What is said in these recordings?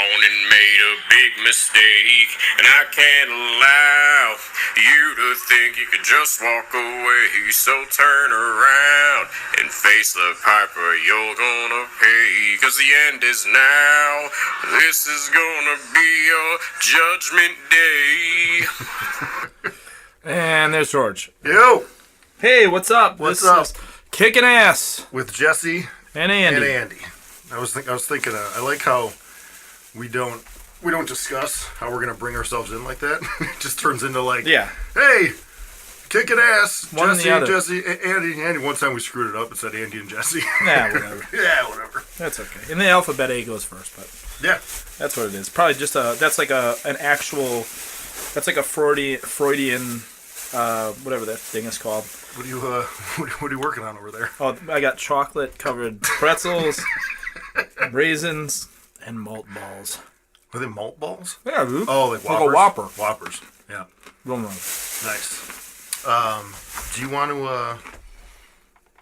on and made a big mistake, and I can't allow you to think you could just walk away. So turn around and face the piper you're gonna pay, 'cause the end is now. This is gonna be your judgment day. And there's George. Yo! Hey, what's up? What's up? Is Kicking Ass With Jesse and Andy. I was thinking. I like how we don't discuss how we're gonna bring ourselves in like that. It just turns into like, Yeah. Hey, kicking ass. One and the other. Jesse, Andy. One time we screwed it up and said Andy and Jesse. Yeah, whatever. Yeah, whatever. That's okay. In the alphabet, A goes first, but Yeah. that's what it is. Probably just that's like a Freudian, whatever that thing is called. What are you working on over there? Oh, I got chocolate covered pretzels, raisins, and malt balls. Are they malt balls? Yeah, dude. Oh, like Whoppers? Like a Whopper. Whoppers. Yeah. Wrong. Nice. Do you want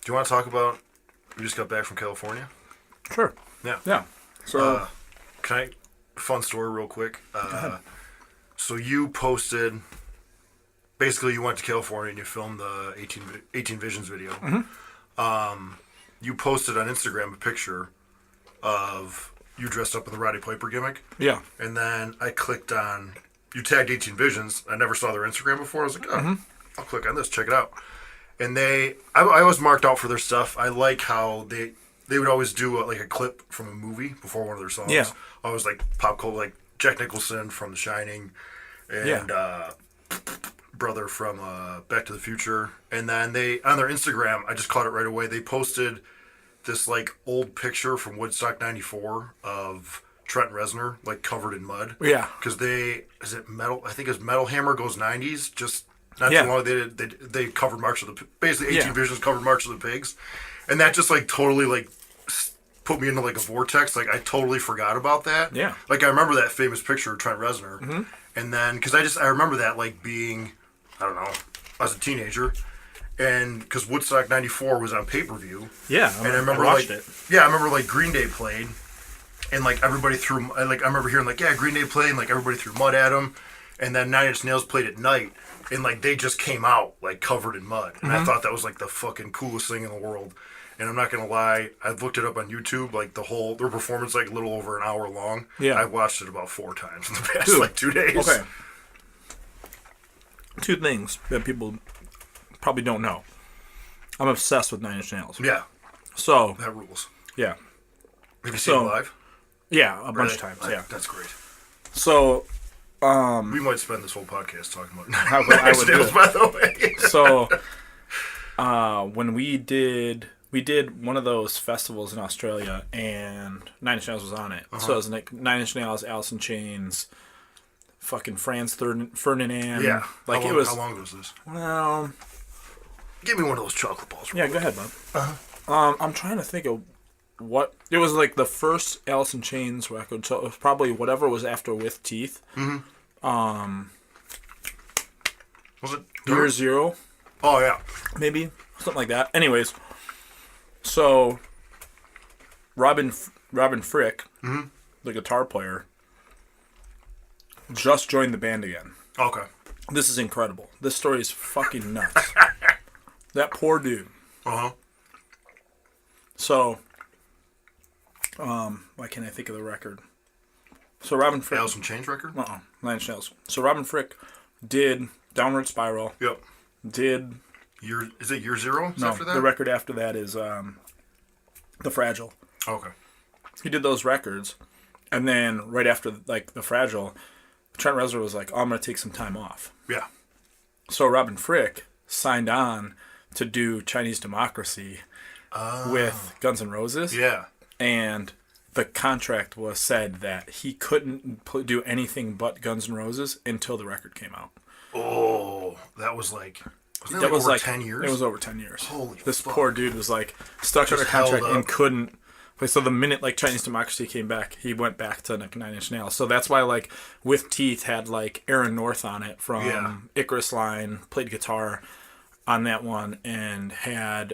to talk about? We just got back from California. Sure. Yeah. Yeah. So, Fun story, real quick. So you posted. Basically, you went to California and you filmed the 18 Visions video. Mm-hmm. You posted on Instagram a picture of you dressed up in the Roddy Piper gimmick. yeah. And then I clicked on, you tagged 18 Visions. I never saw their Instagram before. I was like, I'll click on this, check it out. And I always marked out for their stuff. I like how they would always do a clip from a movie before one of their songs. Yeah. Always like pop culture, like Jack Nicholson from The Shining, and brother from Back to the Future. And then on their Instagram, I just caught it right away. They posted this like old picture from Woodstock '94 of Trent Reznor like covered in mud. Yeah. Because is it Metal? I think it's Metal Hammer Goes '90s. Just not Yeah. too long. They covered March of the basically 18 Yeah. Visions covered March of the Pigs, and that just like totally like put me into like a vortex. Like I totally forgot about that. Yeah. Like I remember that famous picture of Trent Reznor, Mm-hmm. and then because I remember that like being, I don't know, I was a teenager, and because Woodstock '94 was on pay-per-view. Yeah. And I remember watched it. Yeah, I remember like Green Day played, and like everybody threw. I remember hearing like, yeah, Green Day played, and like everybody threw mud at them, and then Nine Inch Nails played at night, and like they just came out like covered in mud, and I thought that was like the fucking coolest thing in the world. And I'm not gonna lie, I've looked it up on YouTube, like their performance like a little over an hour long. Yeah. I've watched it about 4 times in the past 2 days. Okay. 2 things that people probably don't know. I'm obsessed with Nine Inch Nails. Yeah, So, that rules. yeah. Have you seen it live? Yeah, a bunch of Really? times, yeah. That's great. So, We might spend this whole podcast talking about I would do Nails, it. by the way. So, when we did one of those festivals in Australia, and Nine Inch Nails was on it. So it was like Nine Inch Nails, Alice in Chains, fucking Franz Ferdinand. Yeah. Like how it was. How long was this? Well, Give me one of those chocolate balls. yeah. Go ahead, bud. I'm trying to think of what it was like the first Alice in Chains record. So it was probably whatever was after With Teeth. Was it Year Zero. Oh yeah. Maybe something like that. Anyways, so Robin Frick, the guitar player, just joined the band again. Okay. This is incredible. This story is fucking nuts. That poor dude. So, why can't I think of the record? So Robin Frick. Alice in Chains record? Nine Inch Nails. So Robin Frick did Downward Spiral. Yep. Did Is it Year Zero? Is no? after that? The record after that is The Fragile. Okay. He did those records, and then right after like The Fragile, Trent Reznor was like, "Oh, I'm gonna take some time off." Yeah. So Robin Frick signed on to do Chinese Democracy with Guns N' Roses. Yeah. And the contract was said that he couldn't do anything but Guns N' Roses until the record came out. Oh, that was like. Wasn't That was over like 10 years? It was over 10 years. Holy This fuck. poor dude was like stuck under Just held contract and up. couldn't. Like, so the minute like Chinese Democracy came back, he went back to like Nine Inch Nails. So that's why like With Teeth had like Aaron North on it from Yeah. Icarus Line, played guitar on that one, and had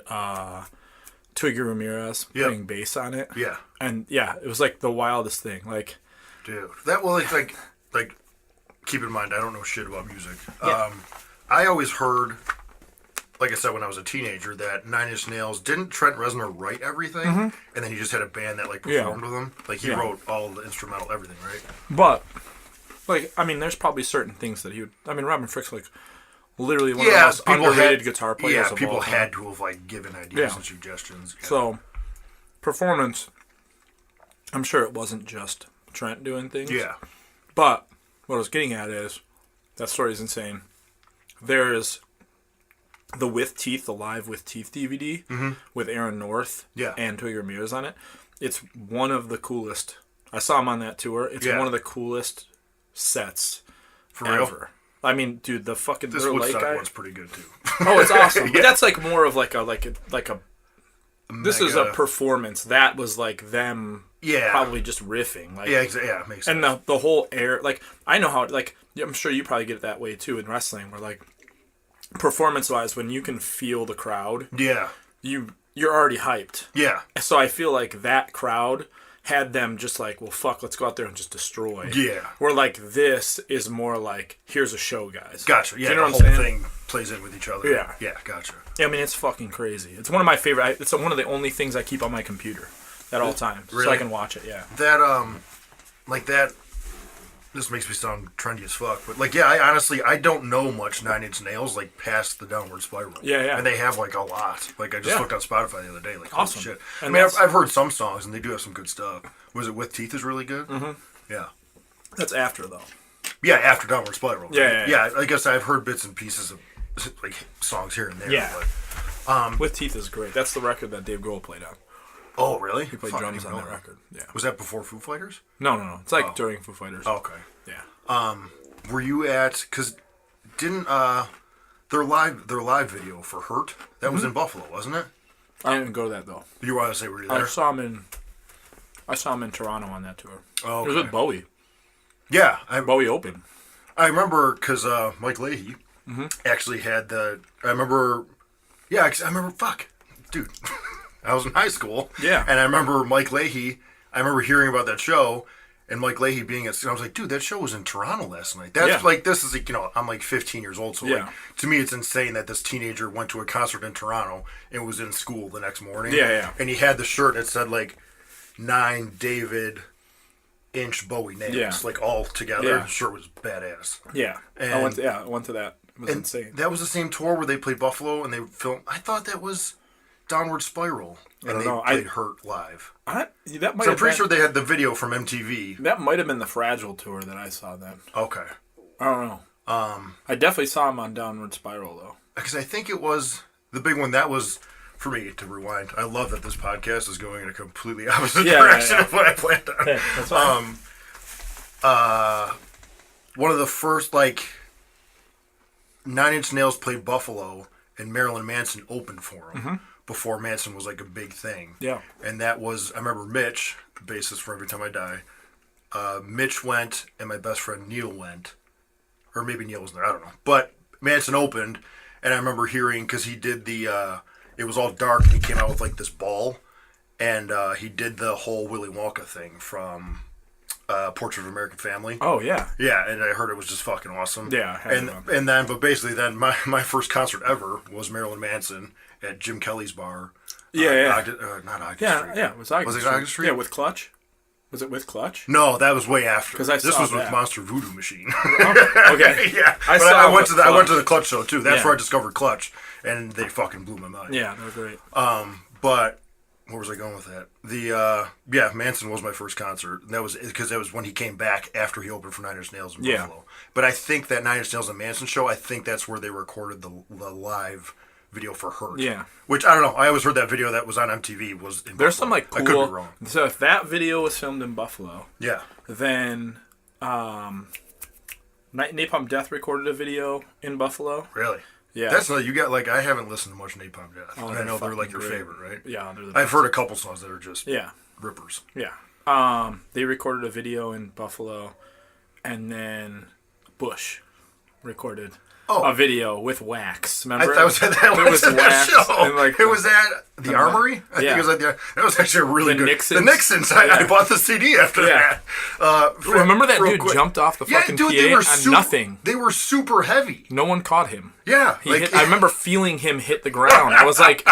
Twiggy Ramirez Yep. playing bass on it. Yeah. And yeah, it was like the wildest thing. Like Dude, that well, it's like. Keep in mind, I don't know shit about music. Yeah. I always heard, like I said, when I was a teenager, that Nine Inch Nails didn't Trent Reznor write everything, and then he just had a band that like performed with him. Like he wrote all the instrumental, everything, right? But like, I mean, there's probably certain things that he would. I mean, Robin Frick's like literally one of the most underrated guitar players. Yeah, of people all time. had to have like given ideas and suggestions. Yeah. So, performance. I'm sure it wasn't just Trent doing things. Yeah. But what I was getting at is that story is insane. There's the With Teeth, the live With Teeth DVD with Aaron North and Twiggy Ramirez on it. It's one of the coolest. I saw him on that tour. It's one of the coolest sets For ever. real? I mean, dude, the fucking This Woodstock one's pretty good too. Oh, it's awesome. But that's like more of like a this is a performance. That was like them probably just riffing. Like, yeah, it makes sense. And the whole air, like, I know how, like, I'm sure you probably get it that way too in wrestling, where like, performance-wise, when you can feel the crowd, you're already hyped. Yeah. So I feel like that crowd had them just like, well, fuck, let's go out there and just destroy. Yeah. Where like this is more like, here's a show, guys. Gotcha. Yeah, you know the what I'm whole saying? thing plays in with each other. Yeah. Yeah, gotcha. I mean, it's fucking crazy. It's one of my favorite. It's one of the only things I keep on my computer at all times, so I can watch it. Yeah. That like that. This makes me sound trendy as fuck, but like, yeah, I don't know much Nine Inch Nails like past the Downward Spiral. Yeah. And they have like a lot. Like I just looked on Spotify the other day. Like, awesome. Holy shit. And I mean, I've heard some songs and they do have some good stuff. Was it With Teeth is really good? Mm-hmm. Yeah. That's after though. Yeah, after Downward Spiral. Yeah. Yeah. I guess I've heard bits and pieces of like songs here and there. Yeah. But, With Teeth is great. That's the record that Dave Grohl played on. oh, really? He played drums on that record. Yeah. Was that before Foo Fighters? No. It's like during Foo Fighters. Oh, okay. Yeah. Were you at? Because didn't their live video for Hurt that was in Buffalo, wasn't it? I didn't go to that though. You want to say were you there? I saw him in Toronto on that tour. Oh, okay. It was with Bowie. Yeah, Bowie opened. I remember because Mike Leahy actually had the. I remember. Yeah, 'cause I remember. Fuck, dude. I was in high school. Yeah. And I remember Mike Leahy. I remember hearing about that show. And Mike Leahy being at, I was like, dude, that show was in Toronto last night. That's like, this is like, I'm like 15 years old. So like, to me, it's insane that this teenager went to a concert in Toronto and was in school the next morning. Yeah. And he had the shirt that said like 9 David Inch Bowie names, like all together. Yeah. The shirt was badass. Yeah. And I went to that. It was insane. That was the same tour where they played Buffalo and they filmed. I thought that was Downward Spiral. And they played Hurt live. That might So I'm pretty sure they had the video from MTV. That might have been the Fragile tour that I saw then. Okay. I don't know. I definitely saw him on Downward Spiral though. Because I think it was the big one. That was, for me, to rewind. I love that this podcast is going in a completely opposite direction of what I planned on. Yeah, that's fine. One of the first, like, Nine Inch Nails played Buffalo and Marilyn Manson opened for him. Before Manson was like a big thing. Yeah. And that was, I remember Mitch, the bassist for Every Time I Die. Mitch went and my best friend Neil went. Or maybe Neil was there, I don't know. But Manson opened and I remember hearing, because he did the, it was all dark and he came out with like this ball. And he did the whole Willy Wonka thing from Portrait of an American Family. Oh, yeah. Yeah, and I heard it was just fucking awesome. Yeah. And then, but basically then my first concert ever was Marilyn Manson at Jim Kelly's bar. Yeah. Not Ogden Street. Yeah, it was Ogden Was it Street. Ogden Street? Yeah, with Clutch. Was it with Clutch? No, that was way after. Because this was that. with Monster Voodoo Machine. Okay. Yeah, I went to the Clutch show too. That's where I discovered Clutch, and they fucking blew my mind. Yeah, they were great. But where was I going with that? Manson was my first concert. And that was because that was when he came back after he opened for Nine Inch Nails in Buffalo. But I think that Nine Inch Nails and Manson show, I think that's where they recorded the live video for Hurt. Yeah. Which, I don't know, I always heard that video that was on MTV was in There's Buffalo. some like cool. I could be wrong. So if that video was filmed in Buffalo, then Napalm Death recorded a video in Buffalo. Really? Yeah. That's not, you got like, I haven't listened to much Napalm Death. Oh, I know they're like your great. favorite, right? Yeah, they're the I've best. heard a couple songs that are just rippers. Yeah. They recorded a video in Buffalo, and then Bush recorded Oh. a video with Wax. Remember? That was at that show. And like, it was at the Armory. I think it was at the. That was actually a really good. Nixons. The Nixons. I bought the CD after that. Remember that dude jumped off the fucking PA on nothing. They were super heavy. No one caught him. Yeah, I remember feeling him hit the ground. I was like,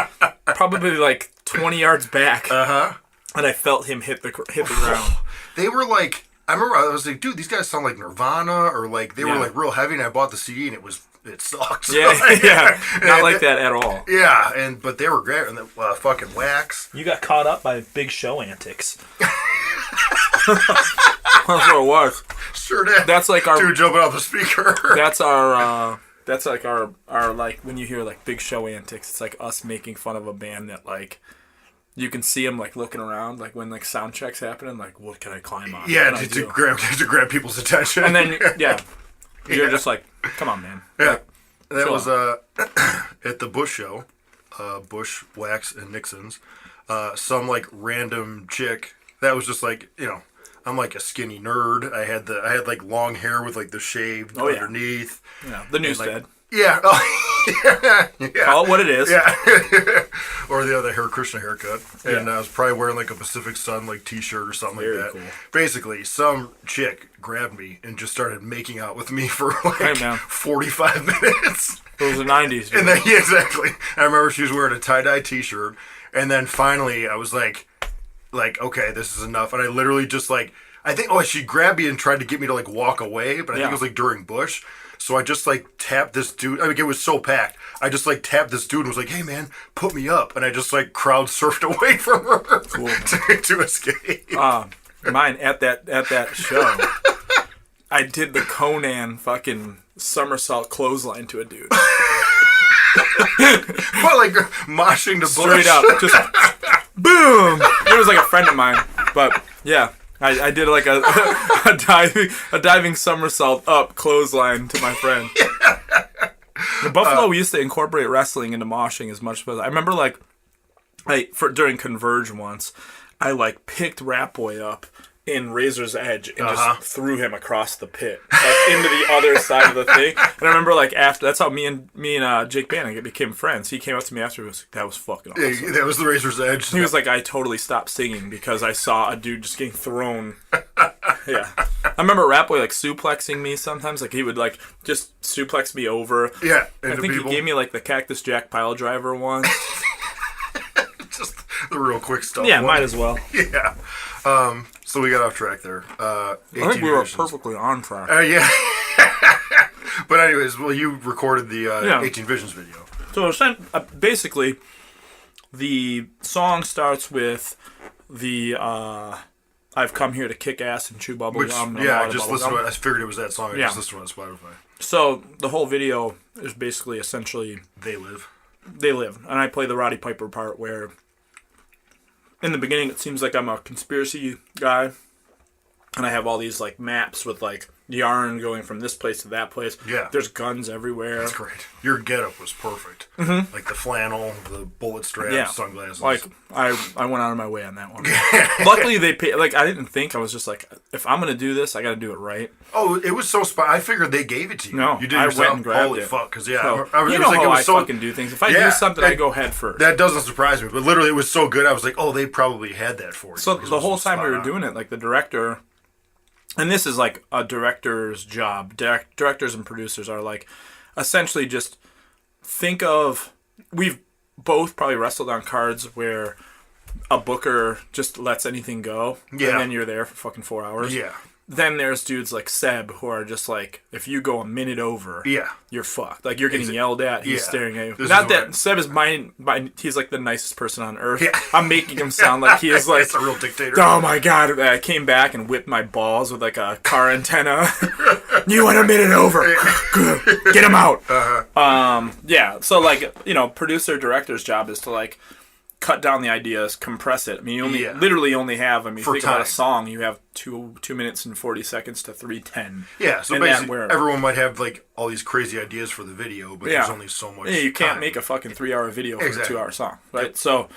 probably like 20 yards back, and I felt him hit the ground. They were like. I remember I was like, dude, these guys sound like Nirvana, or like they were like real heavy, and I bought the CD and it sucked. Yeah, not like that at all. Yeah, but they were great, and the fucking Wax. You got caught up by big show antics. That's what it was. Sure did. That's like our dude jumping off the speaker. That's our. That's like our like when you hear like big show antics, it's like us making fun of a band that like. You can see him like looking around, like when like sound checks happening, like what can I climb on? Yeah, to grab people's attention. And then you're just like, come on, man. Yeah, like, that was at the Bush show, Bush, Wax, and Nixon's. Some like random chick that was just like I'm like a skinny nerd. I had like long hair with like the shaved underneath. Yeah, the Newstead. Yeah. Yeah. Call it what it is. Yeah. Or the other Krishna haircut. And I was probably wearing like a Pacific Sun like t-shirt or something like that. Cool. Basically, some chick grabbed me and just started making out with me for like 45 minutes. It was the 90s. And then exactly. I remember she was wearing a tie-dye t-shirt. And then finally I was like, okay, this is enough. And I literally just like, I think, she grabbed me and tried to get me to like walk away. But I think it was like during Bush. So I just like tapped this dude. I mean, it was so packed. I just like tapped this dude and was like, "Hey man, put me up." And I just like crowd surfed away from her to escape. Mine at that show, I did the Conan fucking somersault clothesline to a dude. What, like moshing the Straight up, just boom. It was like a friend of mine, but yeah. I did like a diving somersault up clothesline to my friend. In Buffalo, we used to incorporate wrestling into moshing as much as I remember. Like, during Converge once, I like picked Rat Boy up in Razor's Edge and just threw him across the pit, like, into the other side of the thing. And I remember like after that's how me and Jake Bannon became friends. He came up to me after and was like, "That was fucking awesome." Yeah, that was the Razor's Edge. He was like, "I totally stopped singing because I saw a dude just getting thrown." Yeah, I remember Rat Boy like suplexing me sometimes. Like he would like just suplex me over. Yeah, I think he gave me like the Cactus Jack pile driver once. Just the real quick stuff. Yeah, might as well. Yeah. So we got off track there. I think we were perfectly on track. Yeah. But anyways, you recorded the 18 Visions video. So basically, the song starts with the "I've come here to kick ass and chew bubble gum." I just listened to it. I figured it was that song. I just listened to it on Spotify. So the whole video is basically essentially They live, and I play the Roddy Piper part where. In the beginning, it seems like I'm a conspiracy guy, and I have all these like maps with like yarn going from this place to that place. Yeah. There's guns everywhere. That's great. Your getup was perfect. Mm-hmm. Like the flannel, the bullet straps, sunglasses. Like I went out of my way on that one. Luckily, they pay. Like I didn't think. I was just like, if I'm gonna do this, I got to do it right. Oh, it was so I figured they gave it to you. No, you did. I yourself. went and grabbed Holy it. fuck! Because you know how I fucking do things. If I do something, I go head first. That doesn't surprise me. But literally, it was so good. I was like, oh, they probably had that for you. So the whole time we were doing it, like the director. And this is like a director's job. Directors and producers are like, essentially just think of, we've both probably wrestled on cards where a booker just lets anything go. Yeah. And then you're there for fucking 4 hours. Yeah. Then there's dudes like Seb who are just like, if you go a minute over, you're fucked. Like you're getting yelled at. He's staring at you. Not that Seb is he's like the nicest person on earth. Yeah. I'm making him sound like he is like a real dictator. Oh my god! I came back and whipped my balls with like a car antenna. You went a minute over. Get him out. Yeah. So like producer director's job is to like cut down the ideas, compress it. I mean, you literally only have. I mean, think about a song. You have 2 minutes and 40 seconds to 3:10. Yeah, so basically, everyone might have like all these crazy ideas for the video, but there's only so much. Yeah, you can't make a fucking 3-hour video for a 2-hour song, right? Yep.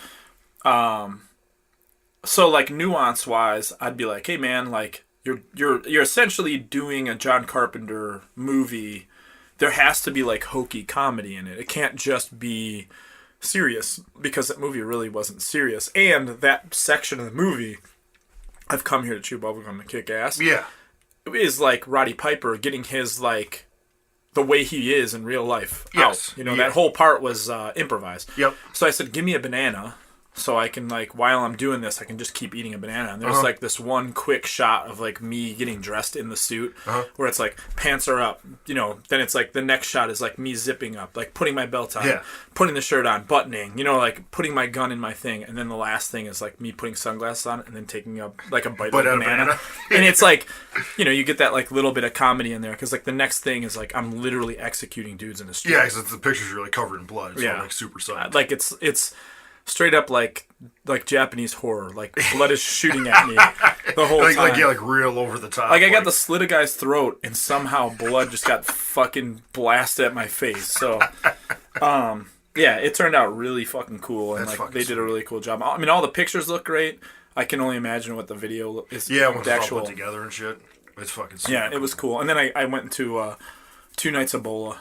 So, like nuance wise, I'd be like, hey man, like you're essentially doing a John Carpenter movie there has to be like hokey comedy in it. It can't just be serious, because that movie really wasn't serious. And that section of the movie, I've come here to chew bubblegum and kick ass. Yeah. Is like Roddy Piper getting his like the way he is in real life Yes. out. You know, that whole part was improvised. Yep. So I said, give me a banana. So I can, like, while I'm doing this, I can just keep eating a banana. And there's, like, this one quick shot of, like, me getting dressed in the suit where it's, like, pants are up. You know, then it's, like, the next shot is, like, me zipping up, like, putting my belt on, putting the shirt on, buttoning, you know, like, putting my gun in my thing. And then the last thing is, like, me putting sunglasses on and then taking, a bite of a banana. And it's, like, you know, you get that, like, little bit of comedy in there. Because, like, the next thing is, like, I'm literally executing dudes in the street. Yeah, because the picture's really covered in blood. So I'm, like, super psyched. Like, it's straight up like Japanese horror. Like, blood is shooting at me the whole time. Like real over the top. Like, I got the slit a guy's throat, and somehow blood just got fucking blasted at my face. So, yeah, it turned out really fucking cool, and like they did a really cool job. I mean, all the pictures look great. I can only imagine what the video is. Yeah, when it's all put together and shit. It's fucking super Yeah, it was cool. And then I went to 2 nights of Ebola.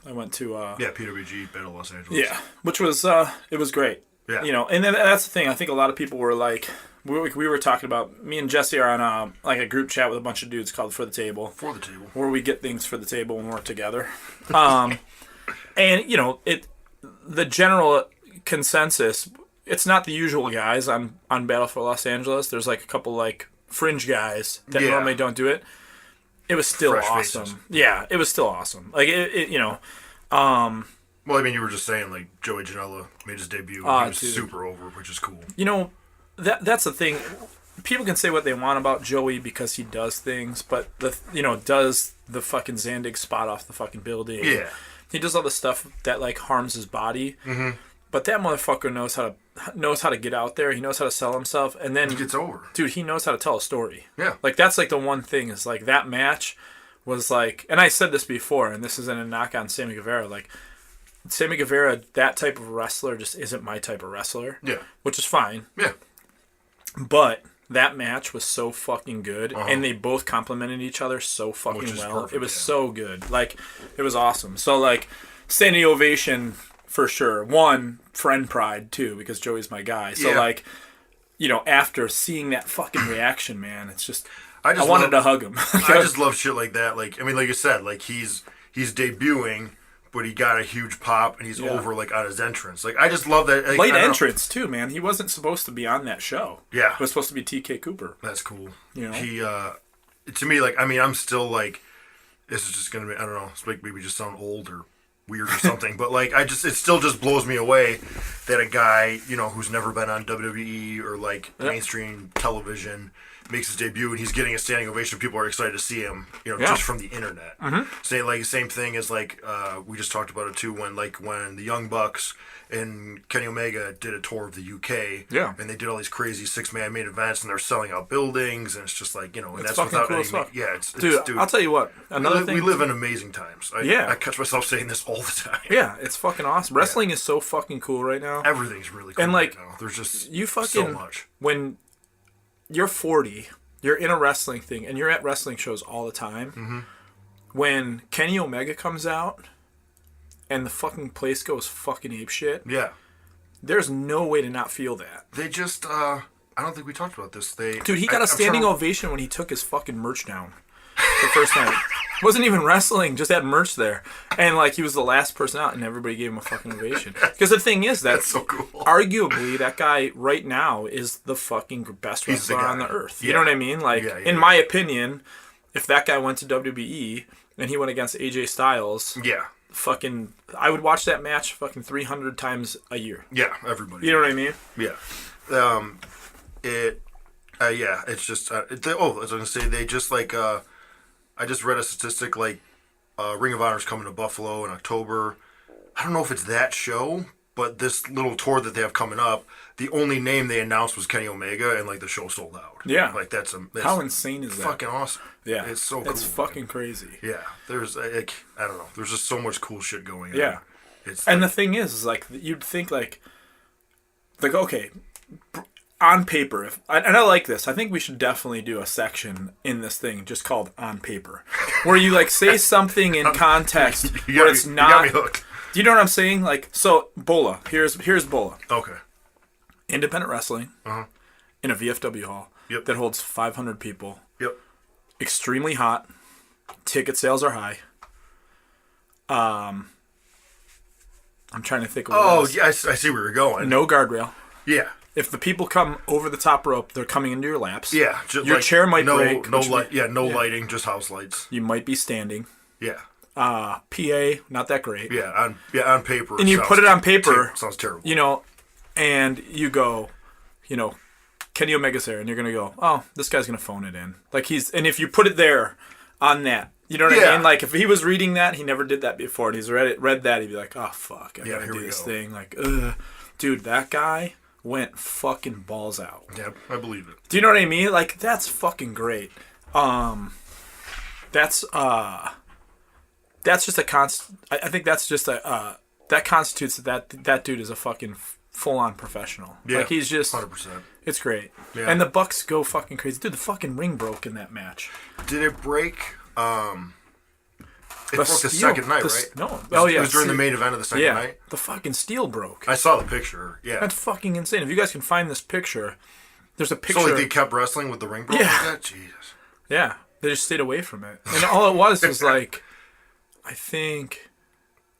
I went to PWG Battle Los Angeles. Yeah, which was it was great. Yeah. You know, and then that's the thing. I think a lot of people were like, we were talking about, me and Jesse are on like a group chat with a bunch of dudes called For the Table. For the Table. Where we get things for the table when we're together. And, you know, the general consensus, it's not the usual guys on Battle for Los Angeles. There's like a couple like fringe guys that normally don't do it. It was still Fresh awesome. faces. Yeah, it was still awesome. Like, it you know... Well, I mean, you were just saying, like, Joey Janela made his debut. And he was super over, which is cool. You know, that's the thing. People can say what they want about Joey because he does things, but does the fucking Zandig spot off the fucking building. Yeah. He does all the stuff that like harms his body. Mm-hmm. But that motherfucker knows how to get out there. He knows how to sell himself, and then he gets over. Dude, he knows how to tell a story. Yeah. Like, that's like the one thing is like that match was like, and I said this before, and this isn't a knock on Sammy Guevara, like, Sammy Guevara, that type of wrestler just isn't my type of wrestler. Yeah. Which is fine. Yeah. But that match was so fucking good, and they both complimented each other so fucking well. Perfect, it was so good. Like, it was awesome. So, like, standing ovation for sure. One, friend pride, too, because Joey's my guy. So, like, you know, after seeing that fucking reaction, man, it's just... I wanted to hug him. I just love shit like that. Like, I mean, like you said, like, he's debuting... but he got a huge pop, and he's over, like, on his entrance. Like, I just love that. Like, late entrance, too, man. He wasn't supposed to be on that show. Yeah. It was supposed to be T.K. Cooper. That's cool. You know? He, to me, like, I mean, I'm still, like, this is just going to be, I don't know, it's like maybe just sound old or weird or something, but, like, it still just blows me away that a guy, you know, who's never been on WWE or, like, mainstream television makes his debut, and he's getting a standing ovation. People are excited to see him, you know, just from the internet. Say, like, same thing as, like, we just talked about it too when the Young Bucks and Kenny Omega did a tour of the UK, and they did all these crazy 6-man main events, and they're selling out buildings, and it's just like, you know, and it's that's without cool any, it's dude, I'll tell you what, we live in amazing times. I catch myself saying this all the time. Yeah, it's fucking awesome. Wrestling is so fucking cool right now. Everything's really cool, and like, right now. There's just so much. When you're 40, you're in a wrestling thing, and you're at wrestling shows all the time. When Kenny Omega comes out, and the fucking place goes fucking apeshit. Yeah. There's no way to not feel that. They just, I don't think we talked about this. Dude, he got a standing ovation when he took his fucking merch down. The first night. Wasn't even wrestling, just had merch there. And, like, he was the last person out, and everybody gave him a fucking ovation. Because the thing is, that's so cool. Arguably, that guy right now is the fucking best wrestler on the earth. You know what I mean? Like, in my opinion, if that guy went to WWE and he went against AJ Styles, fucking, I would watch that match fucking 300 times a year. Yeah, everybody. You know what I mean? Yeah. It's just, I was going to say, they just, like, I just read a statistic, like, Ring of Honor's coming to Buffalo in October. I don't know if it's that show, but this little tour that they have coming up, the only name they announced was Kenny Omega, and, like, the show sold out. Yeah. Like, that's how insane is that? Fucking awesome. Yeah. It's so cool. It's fucking crazy. Yeah. There's, like, I don't know. There's just so much cool shit going on. Yeah. And the thing is, like, you'd think, like, okay, on paper, and I like this. I think we should definitely do a section in this thing just called on paper, where you like say something in context where it's not. You got me hooked. Do you know what I'm saying? Like, so Bola. Here's Bola. Okay. Independent wrestling in a VFW hall that holds 500 people. Yep. Extremely hot. Ticket sales are high. I'm trying to think of what else. Yeah, I see where you're going. No guardrail. Yeah. If the people come over the top rope, they're coming into your laps. Yeah. Your chair might break. No lighting, just house lights. You might be standing. Yeah. PA, not that great. Yeah, on paper. And you put it on paper. Sounds terrible. You know, and you go, you know, Kenny Omega's there, and you're going to go, oh, this guy's going to phone it in. Like and if you put it there on that, you know what I mean? Like, if he was reading that, he never did that before, and he's read that, he'd be like, oh, fuck, I got to do this thing. Like, ugh. Dude, that guy went fucking balls out. Yeah, I believe it. Do you know what I mean? Like, that's fucking great. That's just I think that's just that constitutes that dude is a fucking full-on professional. Yeah, like, he's just 100%. It's great. Yeah. And the Bucks go fucking crazy. Dude, the fucking ring broke in that match. Did it break? It broke the second night, right? No. It was during the main event of the second night? The fucking steel broke. I saw the picture, yeah. That's fucking insane. If you guys can find this picture, there's a picture. So, like, they kept wrestling with the ring broke like that? Jesus. Yeah. They just stayed away from it. And all it was like, I think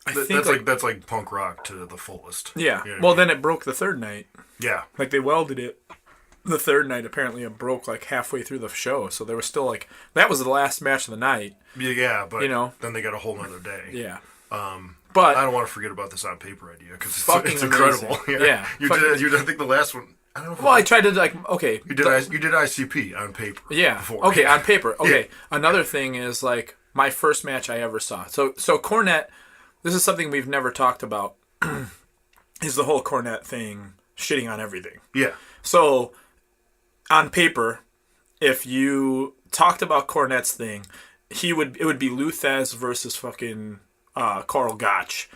that's like punk rock to the fullest. Yeah. You know well, then it broke the third night. Yeah. Like, they welded it. The third night, apparently, it broke, like, halfway through the show. So there was still, like... That was the last match of the night. Yeah, but you know, then they got a whole nother day. Yeah. But I don't want to forget about this on paper idea, because it's incredible. Yeah. You did, I think the last one... I don't know. Well, I tried to, like... Okay. You did ICP on paper. Yeah. Before. Okay, on paper. Okay. Yeah. Another thing is, like, my first match I ever saw. So Cornette... This is something we've never talked about. Is the whole Cornette thing shitting on everything. Yeah. So... On paper, if you talked about Cornette's thing, it would be Lou Thez versus fucking Carl Gotch.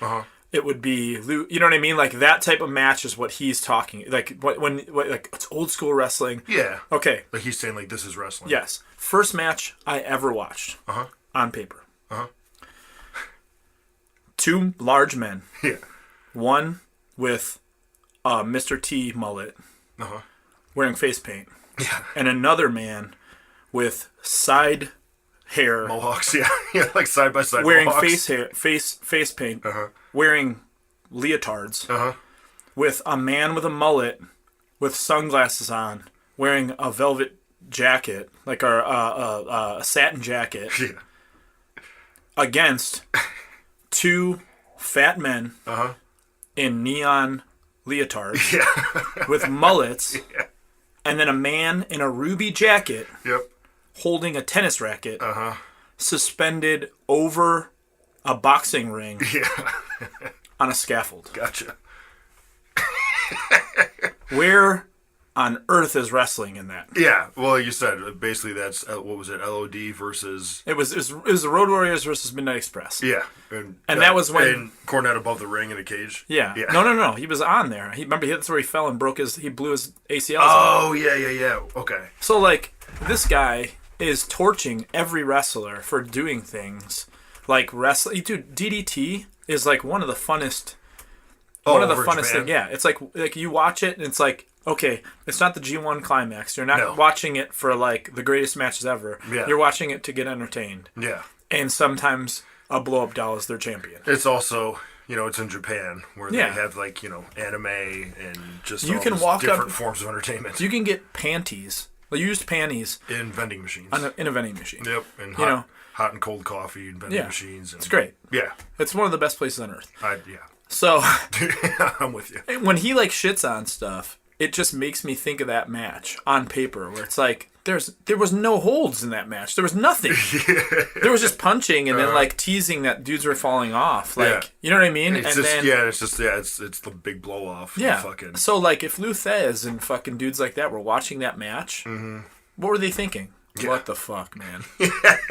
It would be you know what I mean? Like, that type of match is what he's talking. Like, when like, it's old school wrestling. Yeah. Okay. Like, he's saying, like, this is wrestling. Yes. First match I ever watched. On paper. Two large men. Yeah. One with a Mr. T mullet. Wearing face paint. Yeah. And another man with side hair. Mohawks, yeah. Yeah, like side by side wearing mohawks. face paint. Wearing leotards. With a man with a mullet with sunglasses on, wearing a velvet jacket, like a satin jacket. Yeah. Against two fat men in neon leotards with mullets. Yeah. And then a man in a ruby jacket holding a tennis racket suspended over a boxing ring on a scaffold. Gotcha. Where on earth is wrestling in that? Yeah, well, like you said, basically that's, what was it, LOD versus... It was the Road Warriors versus Midnight Express. Yeah. And that was when... And Cornette above the ring in a cage. Yeah. No. He was on there. Remember, that's where he fell and he blew his ACLs Oh, yeah. Okay. So, like, this guy is torching every wrestler for doing things like wrestling. Dude, DDT is, like, one of the funnest... One of the funnest things. Yeah. It's like you watch it and it's like... Okay, it's not the G1 climax. You're not watching it for, like, the greatest matches ever. Yeah. You're watching it to get entertained. Yeah. And sometimes a blow-up doll is their champion. It's also, it's in Japan, where they have, like, anime and just different forms of entertainment. You can get panties, used panties. In vending machines. In a vending machine. Yep, and hot and cold coffee and vending machines. And, it's great. Yeah. It's one of the best places on earth. Yeah. So. I'm with you. When he, like, shits on stuff... It just makes me think of that match on paper where it's like there was no holds in that match. There was nothing. There was just punching and then like teasing that dudes were falling off. Like you know what I mean? It's the big blow off. Yeah. Fucking... So like if Lou Thez and fucking dudes like that were watching that match, what were they thinking? Yeah. What the fuck, man?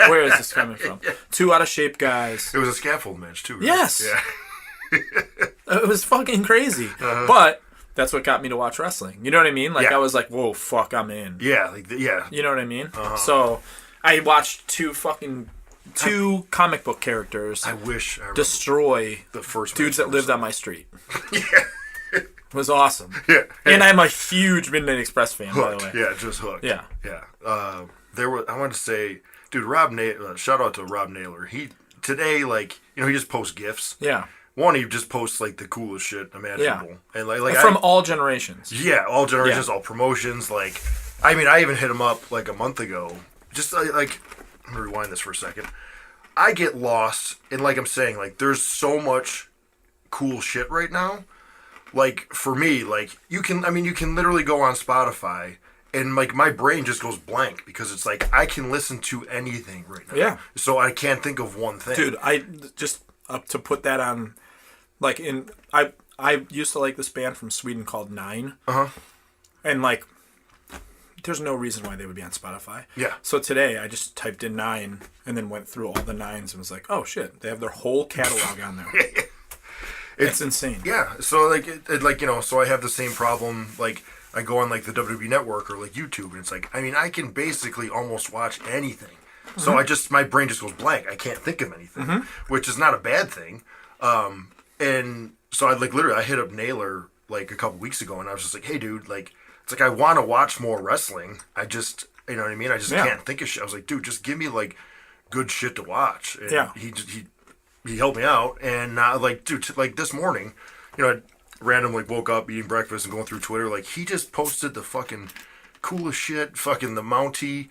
Where is this coming from? Two out of shape guys. It was a scaffold match too, right? Yes. Yeah. It was fucking crazy. But that's what got me to watch wrestling. You know what I mean? Like, Yeah. I was like, whoa, fuck, I'm in. Yeah, like yeah. You know what I mean? So I watched two comic book characters I wish I remember destroy the first dudes match that lived on my street. Yeah. It was awesome. Yeah. And I'm a huge Midnight Express fan, Hooked. by the way. Yeah, just hooked. Yeah. Yeah. There was. I wanted to say, dude, Rob Naylor. Shout out to Rob Naylor. He today, like, you know, he just posts gifs. Yeah. One, he just posts like the coolest shit imaginable, and like From all generations. yeah, all generations, Yeah. all promotions. Like, I mean, I even hit him up like a month ago. Just like, I'm gonna rewind this for a second. I get lost, and like I'm saying, like, there's so much cool shit right now. Like, for me, like, you can literally go on Spotify and like my brain just goes blank because it's like I can listen to anything right now. Yeah. So I can't think of one thing. Dude, I just to put that on, like, I used to like this band from Sweden called Nine. And like, there's no reason why they would be on Spotify. Yeah. So today I just typed in Nine and then went through all the Nines and was like, oh shit, they have their whole catalog on there. It's insane. Yeah, so like, it like, you know, so I have the same problem. Like, I go on like the WWE Network or like YouTube, and it's like, I mean, I can basically almost watch anything. So my brain just goes blank. I can't think of anything, which is not a bad thing. And so I hit up Naylor like a couple weeks ago, and I was just like, hey, dude, like, it's like I want to watch more wrestling. I just, you know what I mean? I just can't think of shit. I was like, dude, just give me like good shit to watch. And he helped me out, and like, dude, like this morning, you know, I randomly woke up eating breakfast and going through Twitter, like, he just posted the fucking coolest shit, fucking the Mountie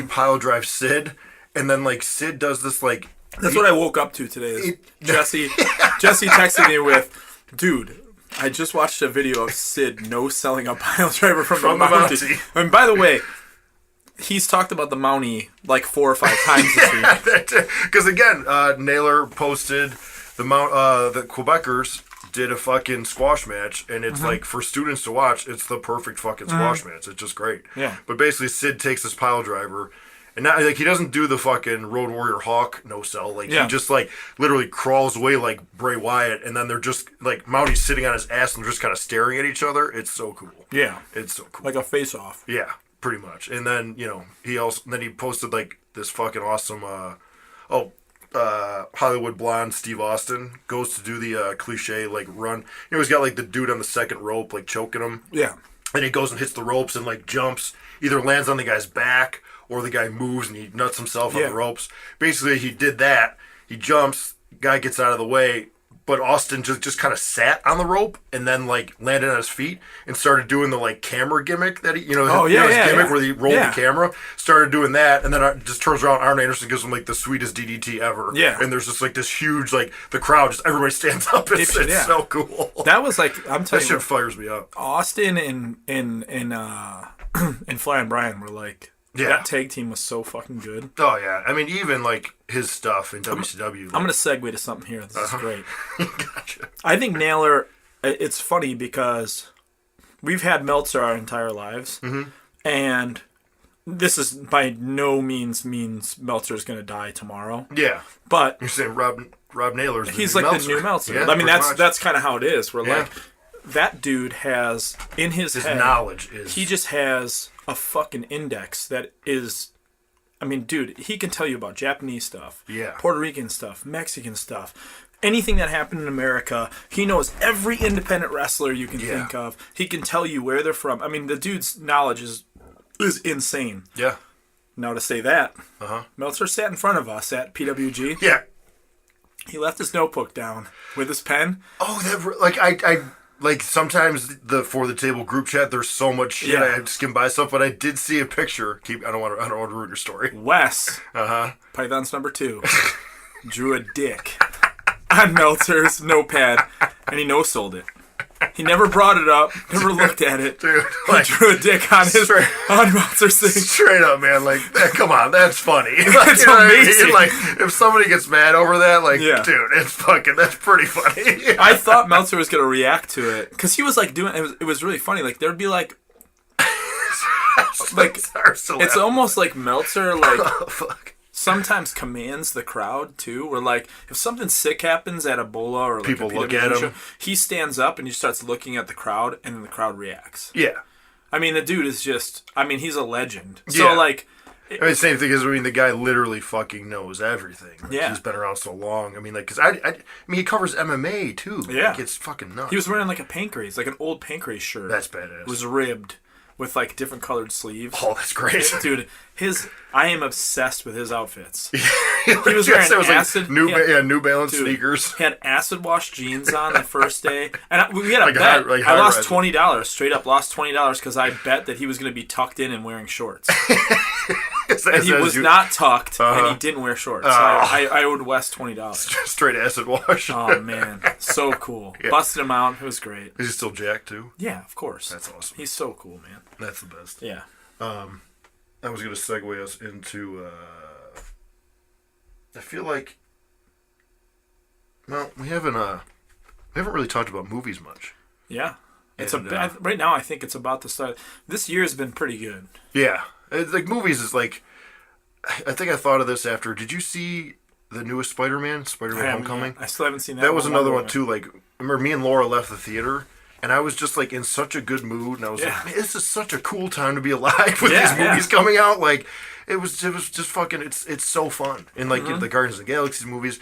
pile drive Sid, and then like Sid does this like. That's what I woke up to today. Is Jesse texted me with, dude, I just watched a video of Sid no-selling a pile driver from the Mountie. And by the way, he's talked about the Mountie like 4 or 5 times this week. Because again, Naylor posted the Quebecers did a fucking squash match, and it's like, for students to watch, it's the perfect fucking squash match. It's just great. Yeah. But basically, Sid takes this pile driver, and now, like, he doesn't do the fucking Road Warrior Hawk no sell. Like, he just like literally crawls away like Bray Wyatt, and then they're just like Mounty's sitting on his ass and they're just kind of staring at each other. It's so cool. Yeah. It's so cool. Like a face-off. Yeah, pretty much. And then, you know, he posted like this fucking awesome Hollywood blonde Steve Austin goes to do the cliche like run. You know, he's got like the dude on the second rope like choking him. Yeah. And he goes and hits the ropes and like jumps, either lands on the guy's back or the guy moves and he nuts himself on the ropes. Basically, he did that. He jumps, guy gets out of the way, but Austin just kind of sat on the rope and then like landed on his feet and started doing the like camera gimmick that he, his gimmick where he rolled the camera. Started doing that, and then just turns around. Arn Anderson gives him like the sweetest DDT ever. Yeah, and there's just like this huge like the crowd, just everybody stands up. It's so cool. That was like, I'm telling you, that shit fires me up. Austin and Fly and Brian were like. Yeah. That tag team was so fucking good. Oh, yeah. I mean, even, like, his stuff in WCW. I'm going to segue to something here. This is great. Gotcha. I think Naylor, it's funny because we've had Meltzer our entire lives. And this is by no means Meltzer's going to die tomorrow. Yeah. But you're saying Rob Naylor's he's like Meltzer. The new Meltzer. Yeah, I mean, that's kind of how it is. We're like, that dude has, in his head, knowledge is... He just has... a fucking index that is, I mean, dude, he can tell you about Japanese stuff, Puerto Rican stuff, Mexican stuff, anything that happened in America. He knows every independent wrestler you can think of. He can tell you where they're from. I mean, the dude's knowledge is insane. Yeah. Now to say that, Meltzer sat in front of us at PWG. Yeah. He left his notebook down with his pen. Oh, that like I like sometimes for the table group chat, there's so much shit I have to skim by stuff, but I did see a picture. I don't want to ruin your story. Wes, Python's number 2, drew a dick on Meltzer's notepad, and he no-sold it. He never brought it up, never looked at it. Dude, like, he drew a dick on on Meltzer's thing. Straight up, man. Like, come on, that's funny. It's amazing. I mean? Like, if somebody gets mad over that, like, dude, that's pretty funny. I thought Meltzer was gonna react to it because he was like doing it was really funny. Like, there'd be like it's almost like Meltzer like sometimes commands the crowd too. Where like if something sick happens at Ebola or like People a look at him. he stands up and he starts looking at the crowd, and then the crowd reacts. Yeah. I mean, the dude is just. I mean, he's a legend. So Yeah. like. I mean, same thing as the guy literally fucking knows everything. Like, Yeah. he's been around so long. I mean, like, because I mean, he covers MMA too. Yeah. Like, it's fucking nuts. He was wearing like a pancrase, like an old pancrase shirt. That's badass. It was ribbed with like different colored sleeves. Oh, that's great, Dude. I am obsessed with his outfits. He was wearing acid. New Balance Dude, sneakers. He had acid wash jeans on the first day, and we had a Like bet. I lost high-rise. $20, straight up lost $20 because I bet that he was going to be tucked in and wearing shorts. And he was not tucked, and he didn't wear shorts. So I owed Wes $20. Straight acid wash. Oh man, so cool! Yeah. Busted him out. It was great. Is he still jacked too? Yeah, of course. That's awesome. He's so cool, man. That's the best. Yeah. I was going to segue us into. I feel like. Well, we haven't really talked about movies much. Yeah. It's And, right now. I think it's about to start. This year has been pretty good. Yeah, it's like movies is like. I think I thought of this after. Did you see the newest Spider-Man Homecoming? I still haven't seen that. That was another one too. Like, remember me and Laura left the theater, and I was just like in such a good mood, and I was like, man, this is such a cool time to be alive with these movies coming out. Like, it was just fucking. It's so fun, and like the Guardians of the Galaxy movies,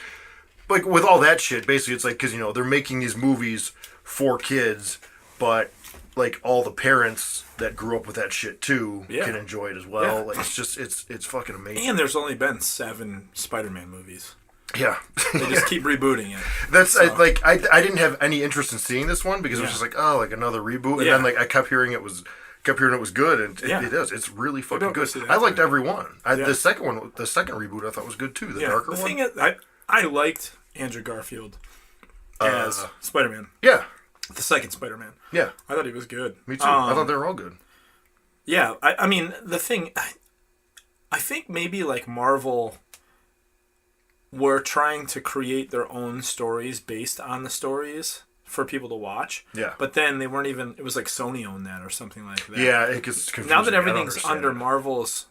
like with all that shit. Basically, it's like because they're making these movies for kids, but like all the parents that grew up with that shit too can enjoy it as well. Yeah. Like it's fucking amazing. And there's only been 7 Spider-Man movies. Yeah. They just keep rebooting it. That's I didn't have any interest in seeing this one because it was just like, oh, like another reboot, and then like I kept hearing it was good, and it is. It's really fucking good. I liked every one. The second reboot I thought was good too. The darker one. The thing is, I liked Andrew Garfield as Spider-Man. Yeah. The second Spider-Man. Yeah. I thought he was good. Me too. I thought they were all good. Yeah, I mean, the thing, I think maybe like Marvel were trying to create their own stories based on the stories for people to watch. Yeah. But then they weren't even, it was like Sony owned that or something like that. Yeah, it gets confusing. Now that everything's under Marvel's,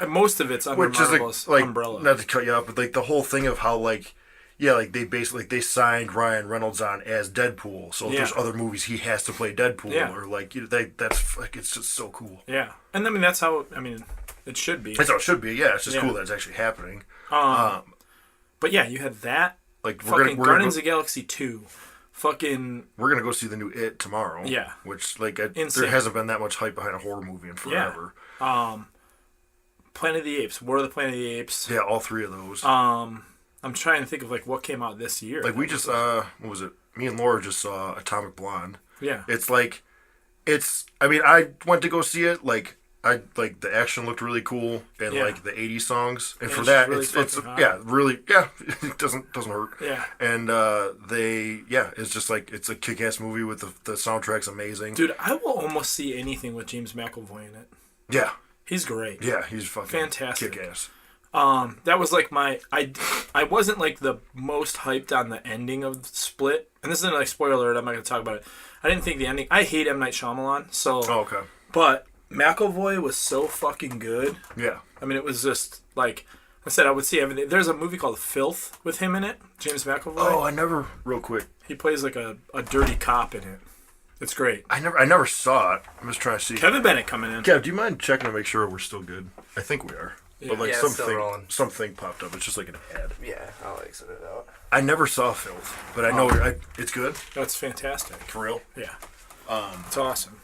most of it's under Marvel's umbrella. Not to cut you off, but like the whole thing of how like, like they basically they signed Ryan Reynolds on as Deadpool, so if there's other movies he has to play Deadpool, or like that's like it's just so cool. Yeah, and I mean that's how it should be. That's how it should be. Yeah, it's just cool that it's actually happening. But yeah, you had that. Like we're Guardians of the Galaxy 2. We're gonna go see the new It tomorrow. Yeah, which like there hasn't been that much hype behind a horror movie in forever. Yeah. Planet of the Apes. War of the Planet of the Apes. Yeah, all 3 of those. I'm trying to think of like what came out this year. Like we just what was it? Me and Laura just saw Atomic Blonde. Yeah. I mean, I went to go see it. Like the action looked really cool, and like the '80s songs, and for that really it's hot. it doesn't hurt. Yeah. And it's just like it's a kick-ass movie with the soundtrack's amazing. Dude, I will almost see anything with James McAvoy in it. Yeah. He's great. Yeah, he's fucking fantastic. Kick-ass. That was like I wasn't like the most hyped on the ending of Split, and this isn't like spoiler alert. I'm not gonna talk about it. I didn't think the ending. I hate M. Night Shyamalan, so. Oh, okay. But McAvoy was so fucking good. Yeah. I mean, it was just like I said. I would see everything. There's a movie called Filth with him in it. James McAvoy. Oh, real quick. He plays like a dirty cop in it. It's great. I never saw it. I'm just trying to see. Kevin Bennett coming in. Kev, do you mind checking to make sure we're still good? I think we are. Yeah. But like Yeah, something popped up. It's just like an ad. Yeah, I'll exit it out. I never saw Filth, but I know it's good. That's fantastic. For real? Yeah. It's awesome.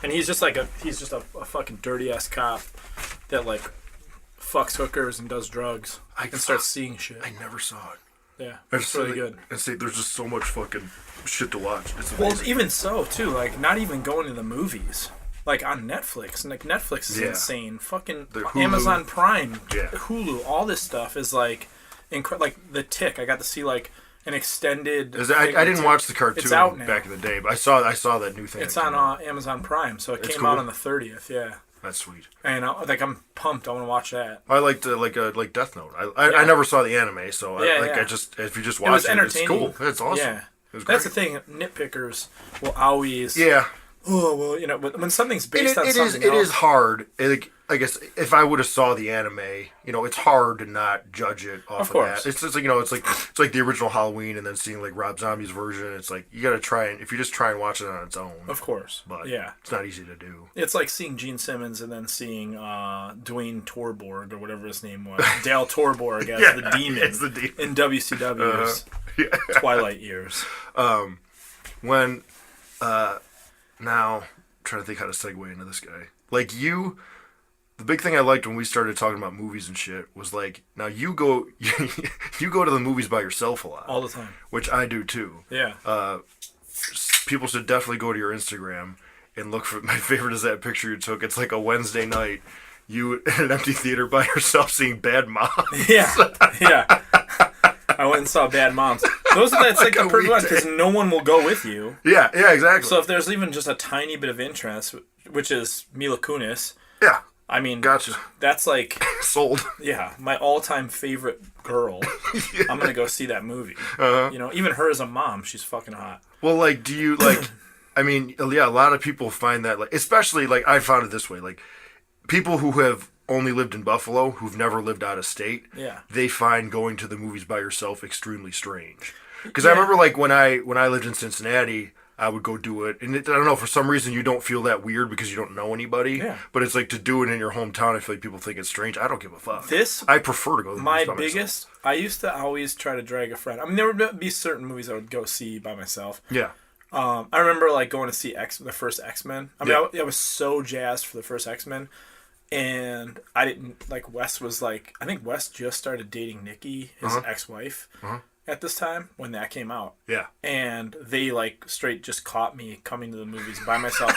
And he's just a fucking dirty ass cop that like fucks hookers and does drugs and starts seeing shit. I never saw it. Yeah, it's really good. And see, there's just so much fucking shit to watch. It's amazing. Well, even so too, like not even going to the movies. Like on Netflix, and like Netflix is insane. Fucking Amazon Prime, Hulu, all this stuff is like, like The Tick. I got to see like an extended. I didn't watch the cartoon back in the day, but I saw that new thing. It's on Amazon Prime, so it came out on the 30th. Yeah, that's sweet. And I'm pumped. I want to watch that. I liked like Death Note. I never saw the anime, so if you just watch it, it's cool. It's awesome. Yeah, it was great. That's the thing. Nitpickers will always oh well, you know, when something's based on something it else, is hard. Like, I guess if I would have saw the anime, you know, it's hard to not judge it off of course. that. It's just like, you know, it's like the original Halloween, and then seeing like Rob Zombie's version. It's like you got to try and if you just try and watch it on its own, of course, but yeah, it's not easy to do. it's like seeing Gene Simmons and then seeing Dwayne Torborg or whatever his name was, Dale Torborg as the demon, it's the demon in WCW's Twilight years. When now trying to think how to segue into this guy. Like you, the big thing I liked when we started talking about movies and shit was like, now you go you go to the movies by yourself a lot. All the time. Which I do too. Yeah. People should definitely go to your Instagram and look for, my favorite is that picture you took. It's like a Wednesday night, you in an empty theater by yourself seeing Bad Moms. Yeah. Yeah. I went and saw Bad Moms. That's like the perfect one because no one will go with you. Yeah, exactly. So if there's even just a tiny bit of interest, which is Mila Kunis. Yeah. I mean, gotcha. That's like sold. Yeah, my all-time favorite girl. Yeah. I'm gonna go see that movie. Uh-huh. You know, even her as a mom, she's fucking hot. Well, like, do you like? I mean, yeah, a lot of people find that, like, especially like I found it this way, like people who have only lived in Buffalo, who've never lived out of state, they find going to the movies by yourself extremely strange. Because I remember, like, when I lived in Cincinnati, I would go do it, and I don't know, for some reason you don't feel that weird because you don't know anybody. Yeah. But it's like to do it in your hometown. I feel like people think it's strange. I don't give a fuck. I prefer to go to the movies by myself. I used to always try to drag a friend. I mean, there would be certain movies I would go see by myself. Yeah. I remember like going to see the first X-Men. I mean, I was so jazzed for the first X-Men. And I didn't, like, Wes was like, I think Wes just started dating Nikki, his ex-wife, at this time when that came out. Yeah. And they, like, straight just caught me coming to the movies by myself.